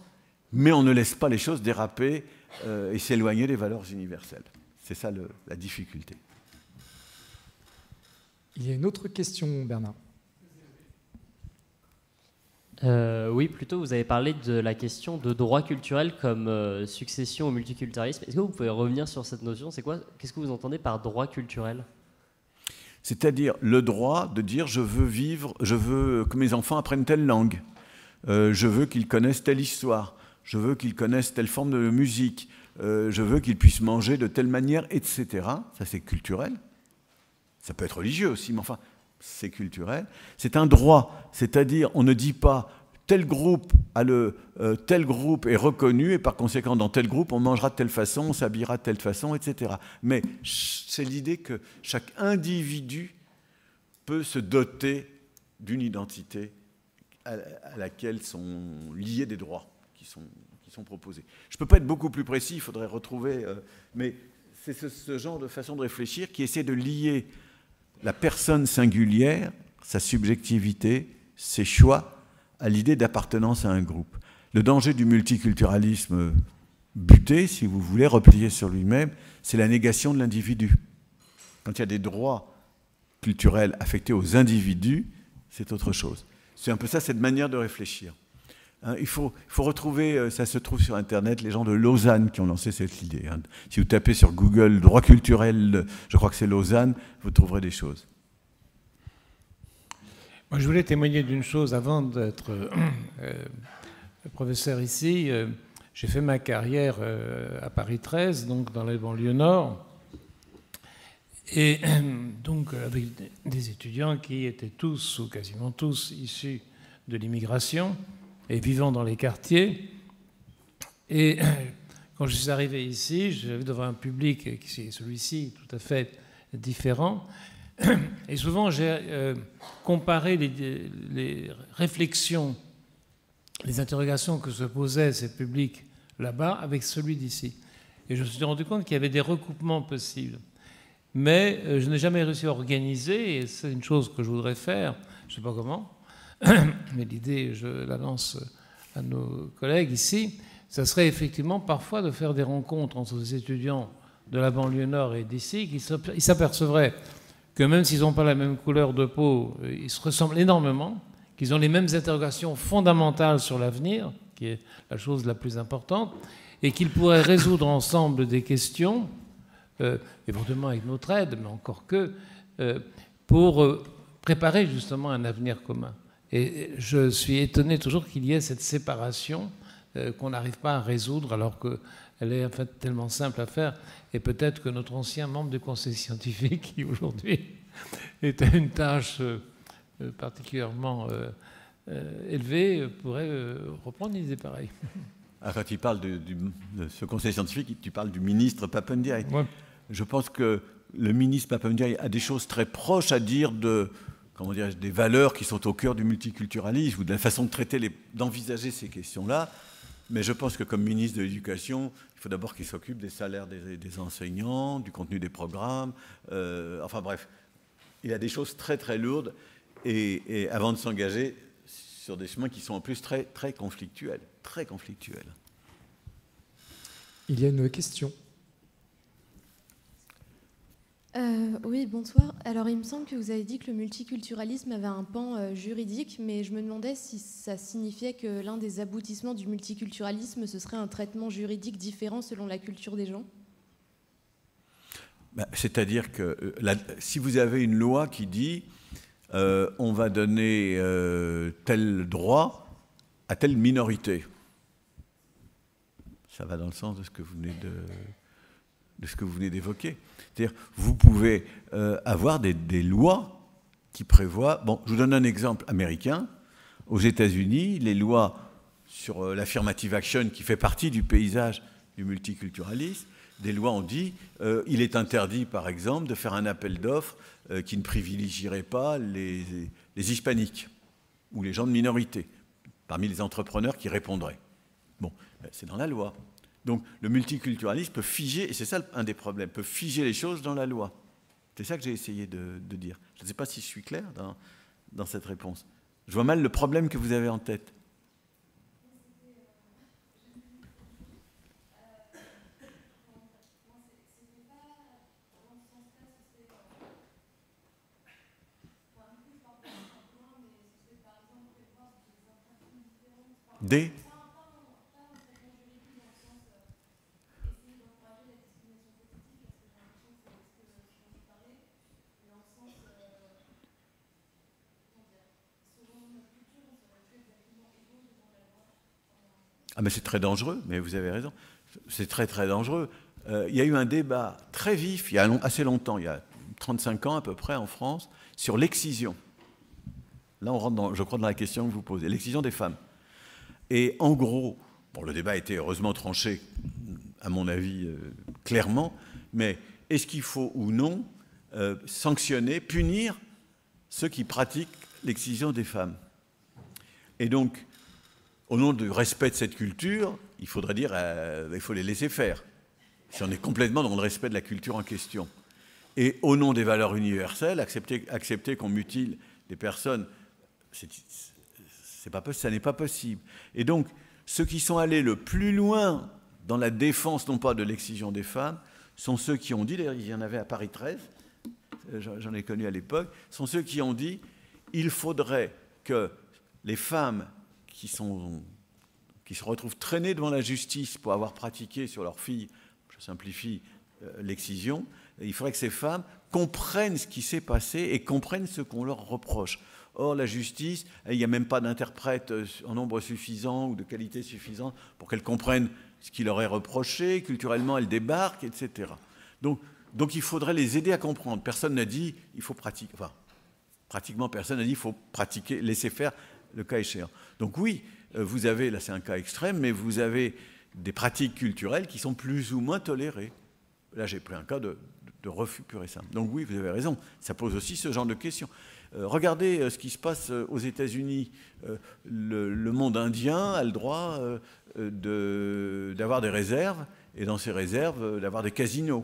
mais on ne laisse pas les choses déraper et s'éloigner des valeurs universelles. C'est ça la difficulté. Il y a une autre question, Bernard. Oui, plutôt, vous avez parlé de la question de droit culturel comme succession au multiculturalisme. Est-ce que vous pouvez revenir sur cette notion? Qu'est-ce que vous entendez par droit culturel? C'est-à-dire le droit de dire je veux que mes enfants apprennent telle langue, je veux qu'ils connaissent telle histoire, je veux qu'ils connaissent telle forme de musique, je veux qu'ils puissent manger de telle manière, etc. Ça, c'est culturel. Ça peut être religieux aussi, mais enfin, c'est culturel. C'est un droit, c'est-à-dire on ne dit pas tel groupe est reconnu et par conséquent dans tel groupe on mangera de telle façon, on s'habillera de telle façon, etc. Mais c'est l'idée que chaque individu peut se doter d'une identité à laquelle sont liés des droits qui sont proposés. Je ne peux pas être beaucoup plus précis, il faudrait retrouver, mais c'est ce genre de façon de réfléchir qui essaie de lier la personne singulière, sa subjectivité, ses choix, à l'idée d'appartenance à un groupe. Le danger du multiculturalisme buté, si vous voulez, replié sur lui-même, c'est la négation de l'individu. Quand il y a des droits culturels affectés aux individus, c'est autre chose. C'est un peu ça, cette manière de réfléchir. Il faut retrouver, ça se trouve sur Internet, les gens de Lausanne qui ont lancé cette idée. Si vous tapez sur Google « droit culturel », je crois que c'est Lausanne, vous trouverez des choses. Moi, je voulais témoigner d'une chose avant d'être professeur ici. J'ai fait ma carrière à Paris 13, donc dans les banlieues nord, et donc avec des étudiants qui étaient tous, ou quasiment tous, issus de l'immigration et vivant dans les quartiers. Et quand je suis arrivé ici, j'avais devant un public qui est celui-ci tout à fait différent. Et souvent, j'ai comparé les réflexions, les interrogations que se posaient ces publics là-bas avec celui d'ici. Et je me suis rendu compte qu'il y avait des recoupements possibles. Mais je n'ai jamais réussi à organiser, et c'est une chose que je voudrais faire, je ne sais pas comment, mais l'idée, je la lance à nos collègues ici, ça serait effectivement parfois de faire des rencontres entre les étudiants de la banlieue nord et d'ici, qui s'apercevraient que même s'ils n'ont pas la même couleur de peau, ils se ressemblent énormément, qu'ils ont les mêmes interrogations fondamentales sur l'avenir, qui est la chose la plus importante, et qu'ils pourraient résoudre ensemble des questions, éventuellement avec notre aide, mais encore que, pour préparer justement un avenir commun. Et je suis étonné toujours qu'il y ait cette séparation qu'on n'arrive pas à résoudre, alors qu'elle est en fait tellement simple à faire. Et peut-être que notre ancien membre du conseil scientifique, qui aujourd'hui était une tâche particulièrement élevée, pourrait reprendre une idée pareille. Ah, quand tu parles de ce conseil scientifique, tu parles du ministre Papa Ndiaye. Ouais. Je pense que le ministre Papa Ndiaye a des choses très proches à dire des valeurs qui sont au cœur du multiculturalisme ou de la façon de traiter, d'envisager ces questions-là. Mais je pense que comme ministre de l'Éducation, il faut d'abord qu'il s'occupe des salaires des enseignants, du contenu des programmes. Enfin bref, il a des choses très très lourdes et avant de s'engager sur des chemins qui sont en plus très, très conflictuels. Très conflictuels. Il y a une question. Oui, bonsoir. Alors, il me semble que vous avez dit que le multiculturalisme avait un pan juridique, mais je me demandais si ça signifiait que l'un des aboutissements du multiculturalisme, ce serait un traitement juridique différent selon la culture des gens. C'est-à-dire que si vous avez une loi qui dit on va donner tel droit à telle minorité, ça va dans le sens de ce que vous venez d'évoquer. C'est-à-dire, vous pouvez avoir des lois qui prévoient... Bon, je vous donne un exemple américain. Aux États-Unis, les lois sur l'affirmative action, qui fait partie du paysage du multiculturalisme, des lois ont dit il est interdit, par exemple, de faire un appel d'offres qui ne privilégierait pas les hispaniques ou les gens de minorité, parmi les entrepreneurs qui répondraient. Bon, c'est dans la loi. Donc le multiculturalisme peut figer, et c'est ça un des problèmes, peut figer les choses dans la loi. C'est ça que j'ai essayé de dire. Je ne sais pas si je suis clair dans cette réponse. Je vois mal le problème que vous avez en tête. Des Ah mais c'est très dangereux, mais vous avez raison. C'est très très dangereux. Il y a eu un débat très vif, il y a assez longtemps, il y a 35 ans à peu près en France, sur l'excision. Là on rentre, je crois, dans la question que vous posez, l'excision des femmes. Et en gros, bon, le débat a été heureusement tranché, à mon avis, clairement, mais est-ce qu'il faut ou non sanctionner, punir ceux qui pratiquent l'excision des femmes? Et donc, au nom du respect de cette culture, il faudrait dire qu'il faut les laisser faire, si on est complètement dans le respect de la culture en question. Et au nom des valeurs universelles, accepter qu'on mutile des personnes, ça n'est pas possible. Et donc, ceux qui sont allés le plus loin dans la défense, non pas de l'excision des femmes, sont ceux qui ont dit, d'ailleurs il y en avait à Paris 13, j'en ai connu à l'époque, sont ceux qui ont dit il faudrait que les femmes qui se retrouvent traînées devant la justice pour avoir pratiqué sur leurs filles, je simplifie, l'excision, il faudrait que ces femmes comprennent ce qui s'est passé et comprennent ce qu'on leur reproche. Or, la justice, il n'y a même pas d'interprète en nombre suffisant ou de qualité suffisante pour qu'elle comprenne ce qui leur est reproché. Culturellement, elle débarque, etc. Donc il faudrait les aider à comprendre. Personne n'a dit il faut pratiquer. Enfin, pratiquement personne n'a dit il faut pratiquer, laisser faire le cas échéant. Donc oui, vous avez, là c'est un cas extrême, mais vous avez des pratiques culturelles qui sont plus ou moins tolérées. Là j'ai pris un cas de de refus pur et simple. Donc oui, vous avez raison, ça pose aussi ce genre de questions. Regardez ce qui se passe aux États-Unis. Le monde indien a le droit d'avoir des réserves, et dans ces réserves, d'avoir des casinos,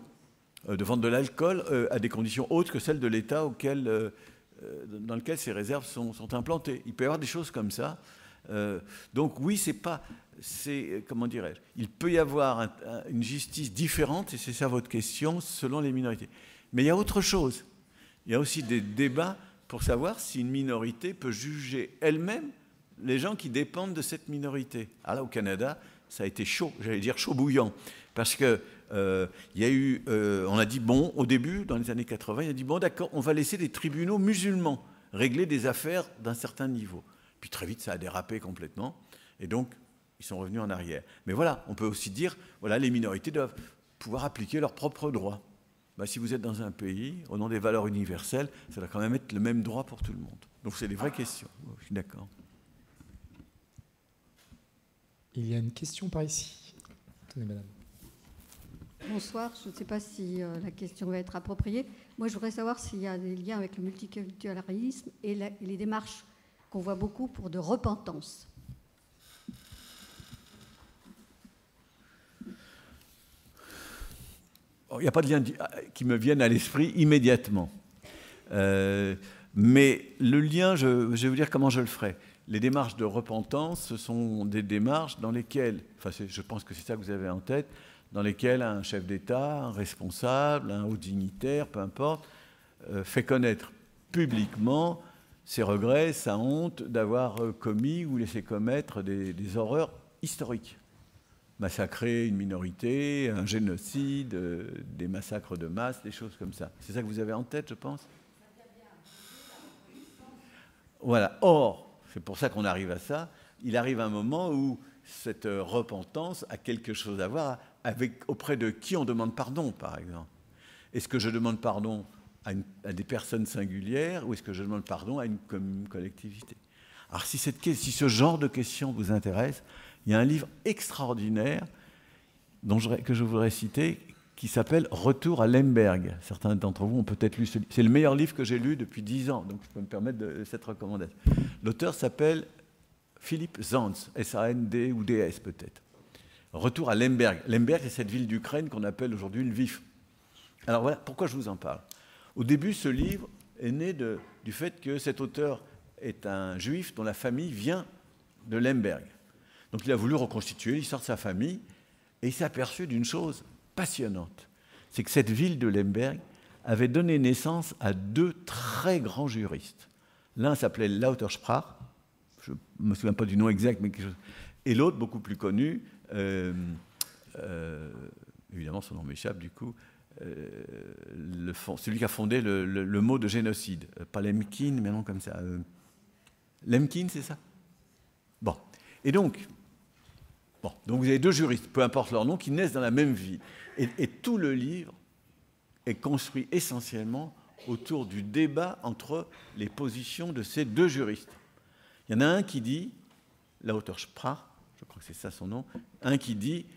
de vendre de l'alcool à des conditions autres que celles de l'État dans lequel ces réserves sont implantées. Il peut y avoir des choses comme ça. Donc oui, comment dirais-je, il peut y avoir une justice différente, et c'est ça votre question, selon les minorités. Mais il y a autre chose. Il y a aussi des débats pour savoir si une minorité peut juger elle-même les gens qui dépendent de cette minorité. Alors là, au Canada, ça a été chaud, j'allais dire chaud bouillant, parce que il y a eu, on a dit, bon, au début, dans les années 80, il a dit, bon, d'accord, on va laisser les tribunaux musulmans régler des affaires d'un certain niveau. Puis très vite, ça a dérapé complètement, et donc, ils sont revenus en arrière. Mais voilà, on peut aussi dire, voilà, les minorités doivent pouvoir appliquer leurs propres droits. Ben, si vous êtes dans un pays, au nom des valeurs universelles, ça doit quand même être le même droit pour tout le monde. Donc c'est des vraies questions, je suis d'accord. Il y a une question par ici. Tenez, madame. Bonsoir, je ne sais pas si la question va être appropriée. Moi, je voudrais savoir s'il y a des liens avec le multiculturalisme et les démarches qu'on voit beaucoup pour de repentance. Il n'y a pas de lien qui me vienne à l'esprit immédiatement. Mais le lien, je vais vous dire comment je le ferai. Les démarches de repentance, ce sont des démarches dans lesquelles, enfin je pense que c'est ça que vous avez en tête, dans lesquelles un chef d'État, un responsable, un haut dignitaire, peu importe, fait connaître publiquement ses regrets, sa honte d'avoir commis ou laissé commettre des horreurs historiques. Massacrer une minorité, un génocide, des massacres de masse, des choses comme ça. C'est ça que vous avez en tête, je pense ? Voilà. Or, c'est pour ça qu'on arrive à ça, il arrive un moment où cette repentance a quelque chose à voir avec auprès de qui on demande pardon, par exemple. Est-ce que je demande pardon à des personnes singulières ou est-ce que je demande pardon à une collectivité ? Alors si ce genre de questions vous intéresse, il y a un livre extraordinaire que je voudrais citer qui s'appelle « Retour à Lemberg ». Certains d'entre vous ont peut-être lu ce livre. C'est le meilleur livre que j'ai lu depuis 10 ans, donc je peux me permettre de cette recommandation. L'auteur s'appelle Philippe Zands, S-A-N-D ou D-S peut-être. « Retour à Lemberg ». Lemberg, c'est cette ville d'Ukraine qu'on appelle aujourd'hui Lviv. Alors voilà, pourquoi je vous en parle. Au début, ce livre est né du fait que cet auteur est un juif dont la famille vient de Lemberg. Donc il a voulu reconstituer l'histoire de sa famille et il s'est aperçu d'une chose passionnante. C'est que cette ville de Lemberg avait donné naissance à 2 très grands juristes. L'un s'appelait Lautersprach, je ne me souviens pas du nom exact, mais quelque chose, et l'autre, beaucoup plus connu, évidemment son nom m'échappe du coup, celui qui a fondé le mot de génocide. Pas Lemkin, mais non comme ça. Lemkin, c'est ça ? Bon. Et donc vous avez 2 juristes, peu importe leur nom, qui naissent dans la même ville. Et tout le livre est construit essentiellement autour du débat entre les positions de ces 2 juristes. Il y en a un qui dit, Lautersprach, je crois que c'est ça son nom, un qui dit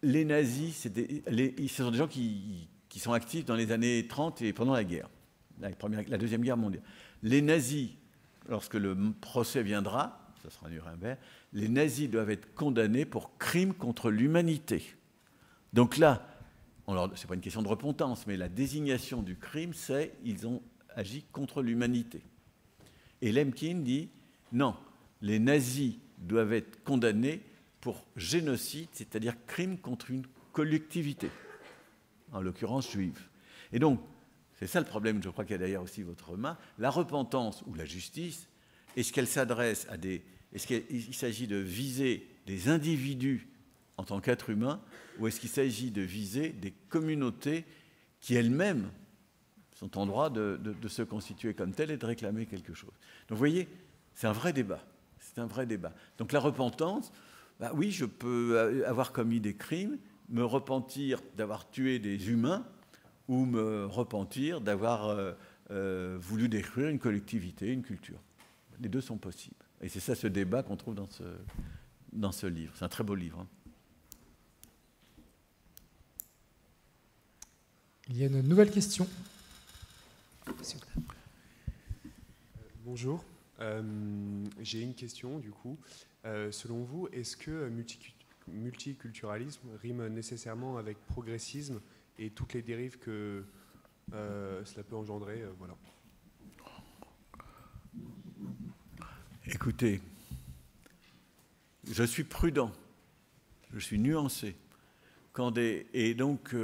les nazis, ce sont des gens qui sont actifs dans les années 30 et pendant la guerre, la Deuxième Guerre mondiale. Les nazis, lorsque le procès viendra, ça sera Nuremberg, les nazis doivent être condamnés pour crimes contre l'humanité. Donc là, ce n'est pas une question de repentance, mais la désignation du crime, c'est ils ont agi contre l'humanité. Et Lemkin dit, non, les nazis doivent être condamnés pour génocide, c'est-à-dire crime contre une collectivité, en l'occurrence juive. Et donc, c'est ça le problème, je crois qu'il y a d'ailleurs aussi votre remarque, la repentance ou la justice, est-ce qu'elle s'adresse à est-ce qu'il s'agit de viser des individus en tant qu'êtres humains ou est-ce qu'il s'agit de viser des communautés qui elles-mêmes sont en droit de se constituer comme telles et de réclamer quelque chose. Donc vous voyez, c'est un vrai débat. C'est un vrai débat. Donc la repentance, bah oui, je peux avoir commis des crimes, me repentir d'avoir tué des humains ou me repentir d'avoir voulu détruire une collectivité, une culture. Les 2 sont possibles. Et c'est ça ce débat qu'on trouve dans ce livre. C'est un très beau livre. Il y a une nouvelle question. Bonjour. J'ai une question du coup. Selon vous, est-ce que multiculturalisme rime nécessairement avec progressisme et toutes les dérives que cela peut engendrer, voilà. Écoutez, je suis prudent, je suis nuancé. Et donc,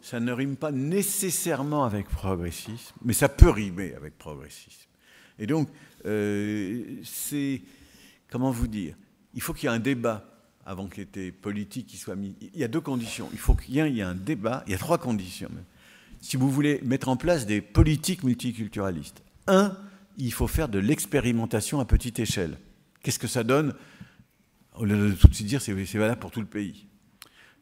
ça ne rime pas nécessairement avec progressisme, mais ça peut rimer avec progressisme. Et donc, c'est, comment vous dire, il faut qu'il y ait un débat avant que les politiques qui soient mis. Il y a deux conditions. Il faut qu'il y ait un débat, il y a trois conditions même. Si vous voulez mettre en place des politiques multiculturalistes, il faut faire de l'expérimentation à petite échelle. Qu'est-ce que ça donne? Au lieu de tout de suite dire c'est valable pour tout le pays.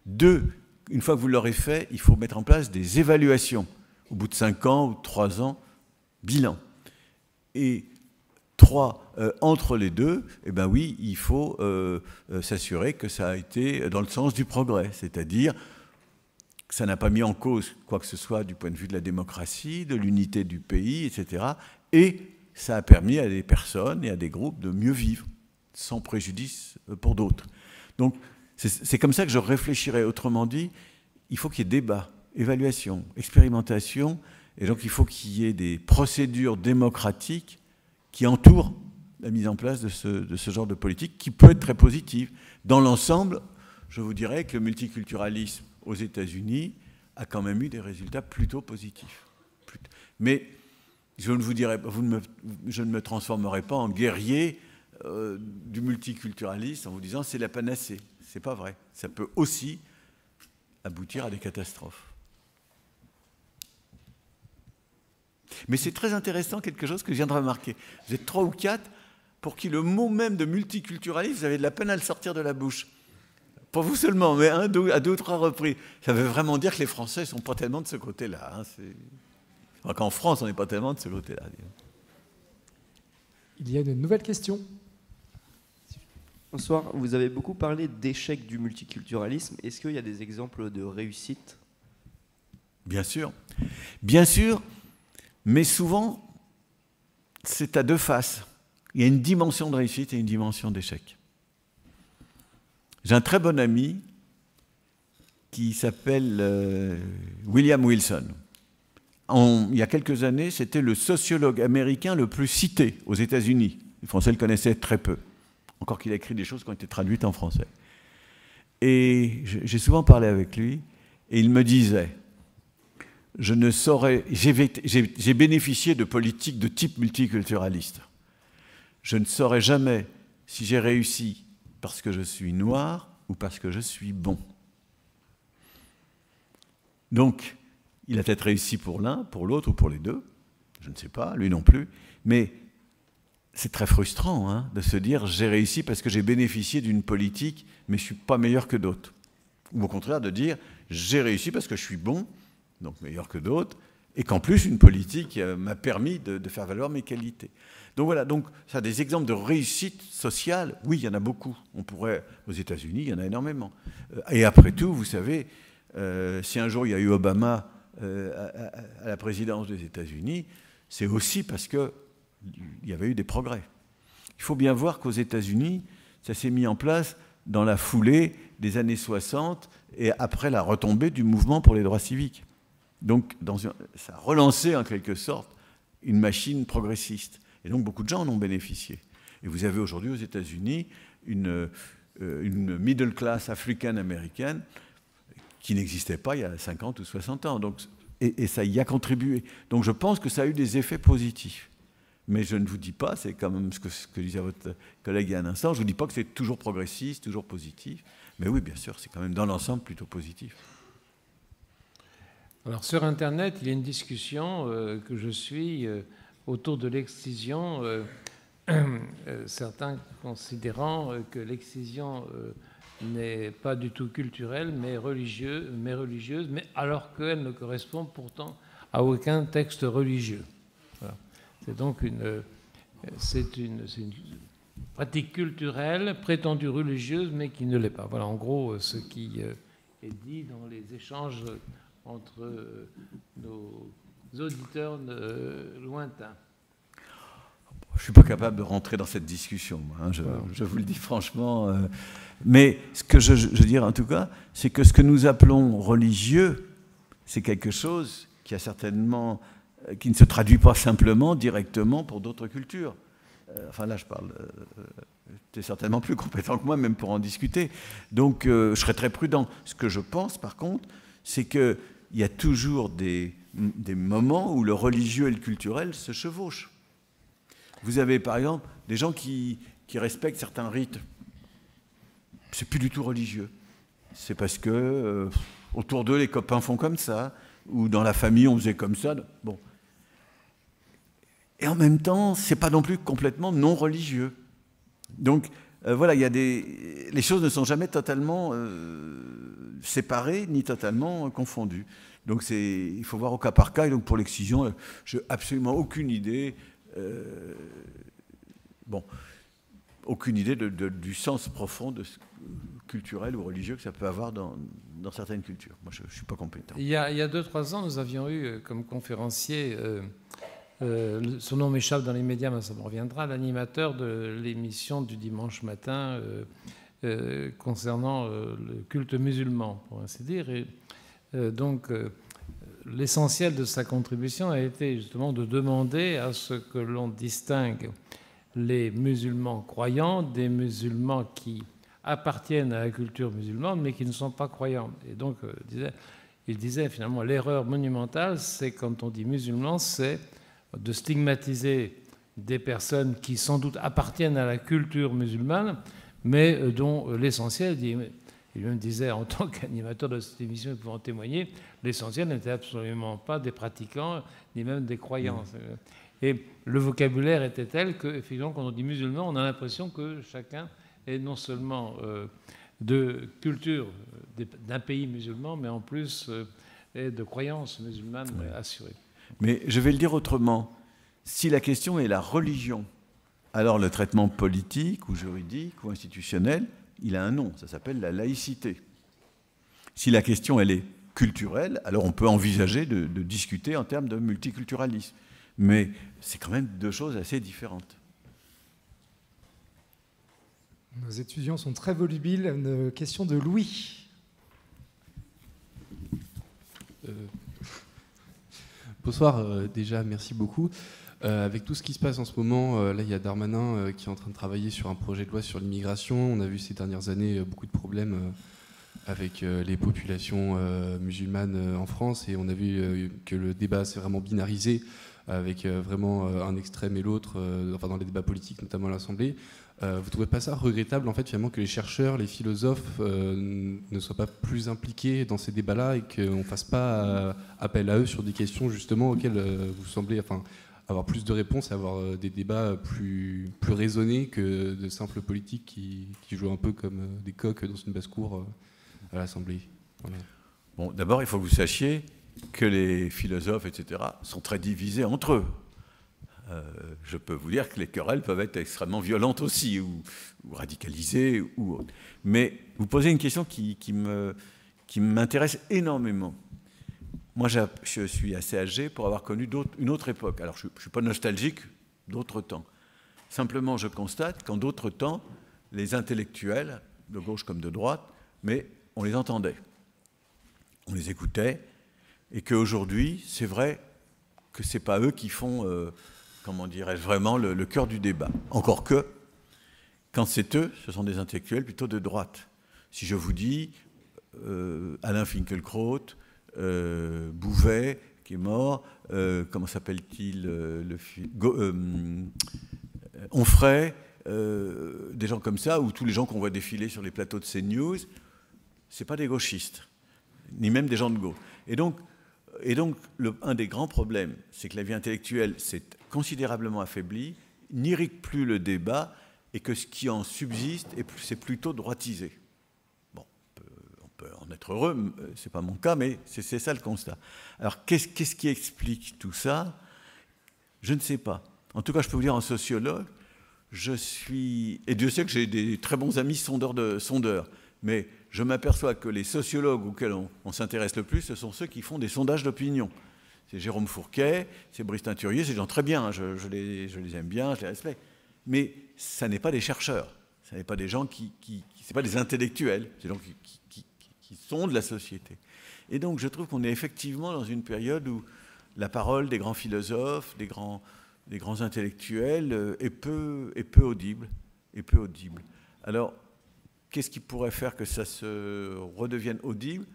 2, une fois que vous l'aurez fait, il faut mettre en place des évaluations. Au bout de 5 ans ou 3 ans, bilan. Et 3, entre les deux, eh ben oui, il faut s'assurer que ça a été dans le sens du progrès, c'est-à-dire que ça n'a pas mis en cause quoi que ce soit du point de vue de la démocratie, de l'unité du pays, etc. Et ça a permis à des personnes et à des groupes de mieux vivre, sans préjudice pour d'autres. Donc, c'est comme ça que je réfléchirais. Autrement dit, il faut qu'il y ait débat, évaluation, expérimentation, et donc il faut qu'il y ait des procédures démocratiques qui entourent la mise en place de ce genre de politique, qui peut être très positive. Dans l'ensemble, je vous dirais que le multiculturalisme aux États-Unis a quand même eu des résultats plutôt positifs. Mais je ne vous dirai, je ne me transformerai pas en guerrier du multiculturalisme en vous disant c'est la panacée. C'est pas vrai. Ça peut aussi aboutir à des catastrophes. Mais c'est très intéressant, quelque chose que je viens de remarquer. Vous êtes 3 ou 4 pour qui le mot même de multiculturalisme, vous avez de la peine à le sortir de la bouche. Pas vous seulement, mais à 2 ou 3 reprises. Ça veut vraiment dire que les Français ne sont pas tellement de ce côté-là. Hein. Enfin, qu'en France, on n'est pas tellement de ce côté-là. Il y a une nouvelle question. Bonsoir, vous avez beaucoup parlé d'échec du multiculturalisme. Est-ce qu'il y a des exemples de réussite? Bien sûr. Bien sûr, mais souvent, c'est à 2 faces. Il y a une dimension de réussite et une dimension d'échec. J'ai un très bon ami qui s'appelle William Wilson. Il y a quelques années, c'était le sociologue américain le plus cité aux États-Unis. Les Français le connaissaient très peu. Encore qu'il a écrit des choses qui ont été traduites en français. Et j'ai souvent parlé avec lui, et il me disait, j'ai bénéficié de politiques de type multiculturaliste. Je ne saurais jamais si j'ai réussi parce que je suis noir ou parce que je suis bon. Donc, il a peut-être réussi pour l'un, pour l'autre ou pour les deux. Je ne sais pas, lui non plus. Mais c'est très frustrant hein, de se dire j'ai réussi parce que j'ai bénéficié d'une politique, mais je ne suis pas meilleur que d'autres. Ou au contraire de dire j'ai réussi parce que je suis bon, donc meilleur que d'autres, et qu'en plus une politique m'a permis de faire valoir mes qualités. Donc voilà, donc ça a des exemples de réussite sociale. Oui, il y en a beaucoup. On pourrait, aux États-Unis, il y en a énormément. Et après tout, vous savez, si un jour il y a eu Obama à la présidence des États-Unis, c'est aussi parce qu'il y avait eu des progrès. Il faut bien voir qu'aux États-Unis, ça s'est mis en place dans la foulée des années 60 et après la retombée du mouvement pour les droits civiques. Donc ça a relancé en quelque sorte une machine progressiste. Et donc beaucoup de gens en ont bénéficié. Et vous avez aujourd'hui aux États-Unis une middle class africaine-américaine qui n'existait pas il y a 50 ou 60 ans. Donc, et ça y a contribué. Donc je pense que ça a eu des effets positifs. Mais je ne vous dis pas, c'est quand même ce que disait votre collègue il y a un instant, je ne vous dis pas que c'est toujours progressiste, toujours positif. Mais oui, bien sûr, c'est quand même dans l'ensemble plutôt positif. Alors sur Internet, il y a une discussion que je suis autour de l'excision, certains considérant que l'excision n'est pas du tout culturelle, mais religieuse, mais alors qu'elle ne correspond pourtant à aucun texte religieux. Voilà. C'est donc une pratique culturelle prétendue religieuse, mais qui ne l'est pas. Voilà en gros ce qui est dit dans les échanges entre nos auditeurs lointains. Je ne suis pas capable de rentrer dans cette discussion, hein, je vous le dis franchement. Mais ce que je veux dire en tout cas, c'est que ce que nous appelons religieux, c'est quelque chose qui ne se traduit pas simplement, directement pour d'autres cultures. Enfin là, je parle, tu es certainement plus compétent que moi, même pour en discuter. Donc je serais très prudent. Ce que je pense, par contre, c'est qu'il y a toujours des moments où le religieux et le culturel se chevauchent. Vous avez, par exemple, des gens qui respectent certains rites. C'est plus du tout religieux. C'est parce que autour d'eux, les copains font comme ça, ou dans la famille, on faisait comme ça. Bon. Et en même temps, c'est pas non plus complètement non religieux. Donc, voilà, les choses ne sont jamais totalement séparées, ni totalement confondues. Donc, il faut voir au cas par cas. Et donc, pour l'excision, je n'ai absolument aucune idée. Aucune idée du sens profond culturel ou religieux que ça peut avoir dans certaines cultures. Moi, je ne suis pas compétent. Il y a 2-3 ans, nous avions eu comme conférencier, son nom m'échappe dans les médias, mais ça me reviendra, l'animateur de l'émission du dimanche matin concernant le culte musulman, pour ainsi dire. Et donc, l'essentiel de sa contribution a été justement de demander à ce que l'on distingue les musulmans croyants des musulmans qui appartiennent à la culture musulmane mais qui ne sont pas croyants. Et donc, il disait finalement l'erreur monumentale, c'est quand on dit musulman, c'est de stigmatiser des personnes qui sans doute appartiennent à la culture musulmane, mais dont l'essentiel, il me disait en tant qu'animateur de cette émission, il pouvait en témoigner, l'essentiel n'était absolument pas des pratiquants, ni même des croyants. Et le vocabulaire était tel que, effectivement, quand on dit musulman, on a l'impression que chacun est non seulement de culture d'un pays musulman, mais en plus est de croyances musulmanes assurées. Mais je vais le dire autrement. Si la question est la religion, alors le traitement politique ou juridique ou institutionnel, il a un nom, ça s'appelle la laïcité. Si la question, elle est culturelle, alors on peut envisager de discuter en termes de multiculturalisme. Mais c'est quand même deux choses assez différentes. Nos étudiants sont très volubiles. Une question de Louis. Bonsoir, déjà merci beaucoup. Avec tout ce qui se passe en ce moment, là il y a Darmanin qui est en train de travailler sur un projet de loi sur l'immigration. On a vu ces dernières années beaucoup de problèmes avec les populations musulmanes en France, et on a vu que le débat s'est vraiment binarisé avec vraiment un extrême et l'autre, enfin dans les débats politiques, notamment à l'Assemblée. Vous ne trouvez pas ça regrettable, en fait, finalement, que les chercheurs, les philosophes ne soient pas plus impliqués dans ces débats-là et qu'on ne fasse pas appel à eux sur des questions, justement, auxquelles vous semblez avoir plus de réponses et avoir des débats plus raisonnés que de simples politiques qui jouent un peu comme des coqs dans une basse-cour à l'Assemblée. Voilà. Bon, d'abord, il faut que vous sachiez que les philosophes, etc., sont très divisés entre eux. Je peux vous dire que les querelles peuvent être extrêmement violentes aussi, ou radicalisées, ou autres. Mais vous posez une question qui m'intéresse énormément. Moi, je suis assez âgé pour avoir connu une autre époque. Alors, je ne suis pas nostalgique d'autres temps. Simplement, je constate qu'en d'autres temps, les intellectuels, de gauche comme de droite, mais on les entendait, on les écoutait, et qu'aujourd'hui, c'est vrai que ce n'est pas eux qui font, comment dirais-je, vraiment le cœur du débat. Encore que, quand c'est eux, ce sont des intellectuels plutôt de droite. Si je vous dis Alain Finkielkraut, Bouvet, qui est mort, comment s'appelle-t-il, Onfray, des gens comme ça, ou tous les gens qu'on voit défiler sur les plateaux de CNews, ce n'est pas des gauchistes, ni même des gens de gauche. Et donc un des grands problèmes, c'est que la vie intellectuelle s'est considérablement affaiblie, n'irrigue plus le débat, et que ce qui en subsiste, c'est plutôt droitisé. Bon, on peut en être heureux, ce n'est pas mon cas, mais c'est ça le constat. Alors, qu'est-ce qui explique tout ça? Je ne sais pas. En tout cas, je peux vous dire, en sociologue, et Dieu sait que j'ai des très bons amis sondeurs, Mais je m'aperçois que les sociologues auxquels on s'intéresse le plus, ce sont ceux qui font des sondages d'opinion. C'est Jérôme Fourquet, c'est Brice Teinturier, c'est des gens très bien, hein, je les aime bien, je les respecte. Mais ça n'est pas des chercheurs, ça n'est pas des gens c'est pas des intellectuels, c'est des gens qui sont de la société. Et donc je trouve qu'on est effectivement dans une période où la parole des grands philosophes, des grands intellectuels est peu audible. Alors, qu'est-ce qui pourrait faire que ça se redevienne audible ?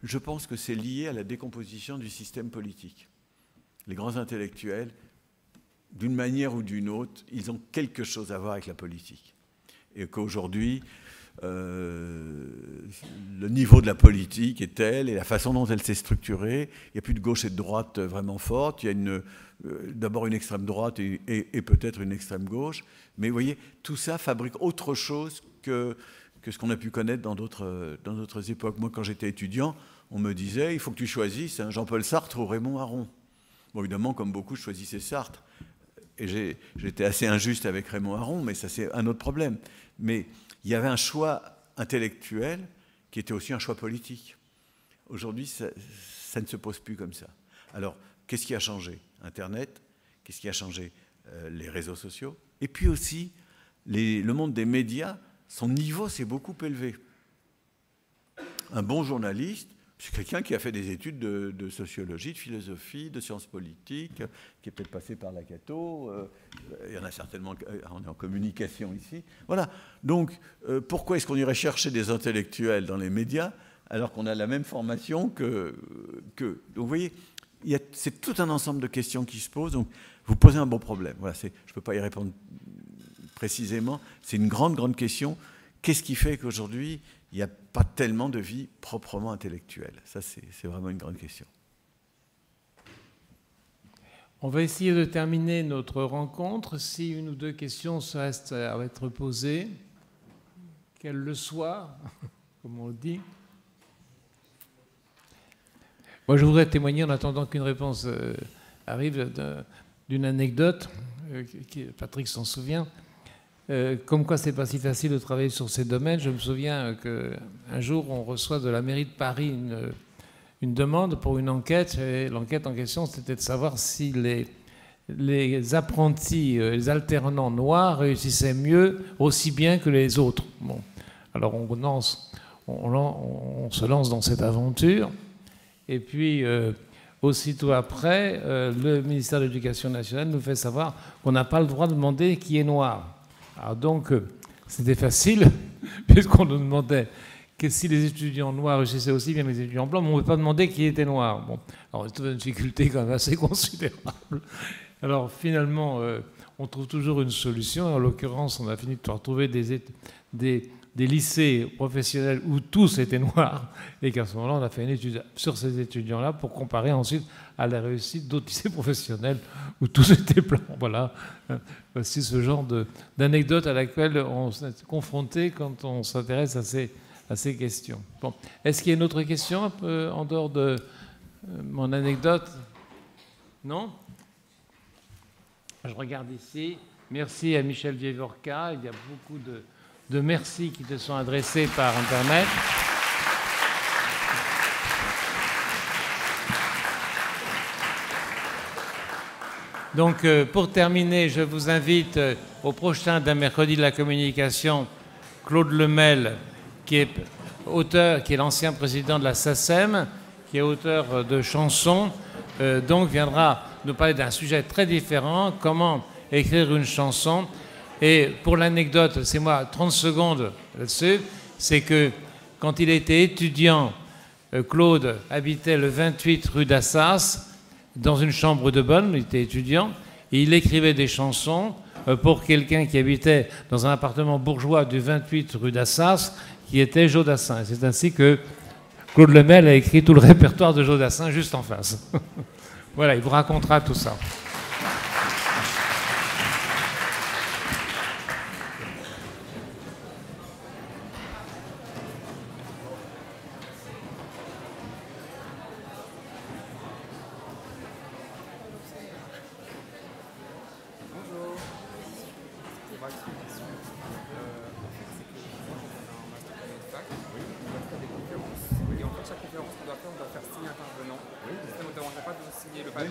Je pense que c'est lié à la décomposition du système politique. Les grands intellectuels, d'une manière ou d'une autre, ils ont quelque chose à voir avec la politique. Et qu'aujourd'hui, le niveau de la politique est tel, et la façon dont elle s'est structurée, il n'y a plus de gauche et de droite vraiment forte, il y a d'abord une extrême droite et peut-être une extrême gauche, mais vous voyez, tout ça fabrique autre chose que ce qu'on a pu connaître dans d'autres époques. Moi, quand j'étais étudiant, on me disait, il faut que tu choisisses Jean-Paul Sartre ou Raymond Aron. Bon, évidemment, comme beaucoup, je choisissais Sartre. Et j'étais assez injuste avec Raymond Aron, mais ça, c'est un autre problème. Mais il y avait un choix intellectuel qui était aussi un choix politique. Aujourd'hui, ça ne se pose plus comme ça. Alors, qu'est-ce qui a changé ? Internet. Qu'est-ce qui a changé ? Les réseaux sociaux. Et puis aussi, le monde des médias, son niveau s'est beaucoup élevé. Un bon journaliste, c'est quelqu'un qui a fait des études de sociologie, de philosophie, de sciences politiques, qui est peut-être passé par la Cato. Il y en a certainement, on est en communication ici. Voilà. Donc, pourquoi est-ce qu'on irait chercher des intellectuels dans les médias alors qu'on a la même formation que... Donc, vous voyez, c'est tout un ensemble de questions qui se posent. Donc, vous posez un bon problème. Voilà, je ne peux pas y répondre précisément. C'est une grande question. Qu'est-ce qui fait qu'aujourd'hui, il n'y a pas tellement de vie proprement intellectuelle ? Ça, c'est vraiment une grande question. On va essayer de terminer notre rencontre. Si une ou deux questions restent à être posées, qu'elles le soient, comme on le dit. Moi, je voudrais témoigner, en attendant qu'une réponse arrive, d'une anecdote. Patrick s'en souvient. Comme quoi, c'est pas si facile de travailler sur ces domaines. Je me souviens qu'un jour, on reçoit de la mairie de Paris une demande pour une enquête. Et l'enquête en question, c'était de savoir si les apprentis, les alternants noirs réussissaient mieux, aussi bien que les autres. Bon. Alors, on se lance dans cette aventure. Et puis, aussitôt après, le ministère de l'Éducation nationale nous fait savoir qu'on n'a pas le droit de demander qui est noir. Alors donc, c'était facile, puisqu'on nous demandait que si les étudiants noirs réussissaient aussi bien que les étudiants blancs, mais on ne pouvait pas demander qui était noir. Bon, alors c'est une difficulté quand même assez considérable. Alors finalement, on trouve toujours une solution. En l'occurrence, on a fini par trouver des lycées professionnels où tous étaient noirs, et qu'à ce moment-là, on a fait une étude sur ces étudiants-là pour comparer ensuite à la réussite d'autres lycées professionnels où tous étaient blancs. Voilà. Voici ce genre d'anecdote à laquelle on s'est confronté quand on s'intéresse à ces questions. Bon. Est-ce qu'il y a une autre question un peu en dehors de mon anecdote ? Non ? Je regarde ici. Merci à Michel Vieux-Vorka. Il y a beaucoup de merci qui te sont adressés par Internet. Donc, pour terminer, je vous invite au prochain d'un mercredi de la communication, Claude Lemel, qui est auteur, qui est l'ancien président de la SACEM, qui est auteur de chansons, donc viendra nous parler d'un sujet très différent, comment écrire une chanson. Et pour l'anecdote, c'est moi 30 secondes là-dessus, c'est que quand il était étudiant, Claude habitait le 28 rue d'Assas, dans une chambre de bonne, il était étudiant, et il écrivait des chansons pour quelqu'un qui habitait dans un appartement bourgeois du 28 rue d'Assas, qui était Joe Dassin. Et c'est ainsi que Claude Lemel a écrit tout le répertoire de Joe Dassin juste en face. Voilà, il vous racontera tout ça. spectacle, on doit faire des conférences. Et en fait, chaque conférence qu'on doit faire, on doit faire signer intervenant. Ça ne vous dérangerait pas de signer le papier?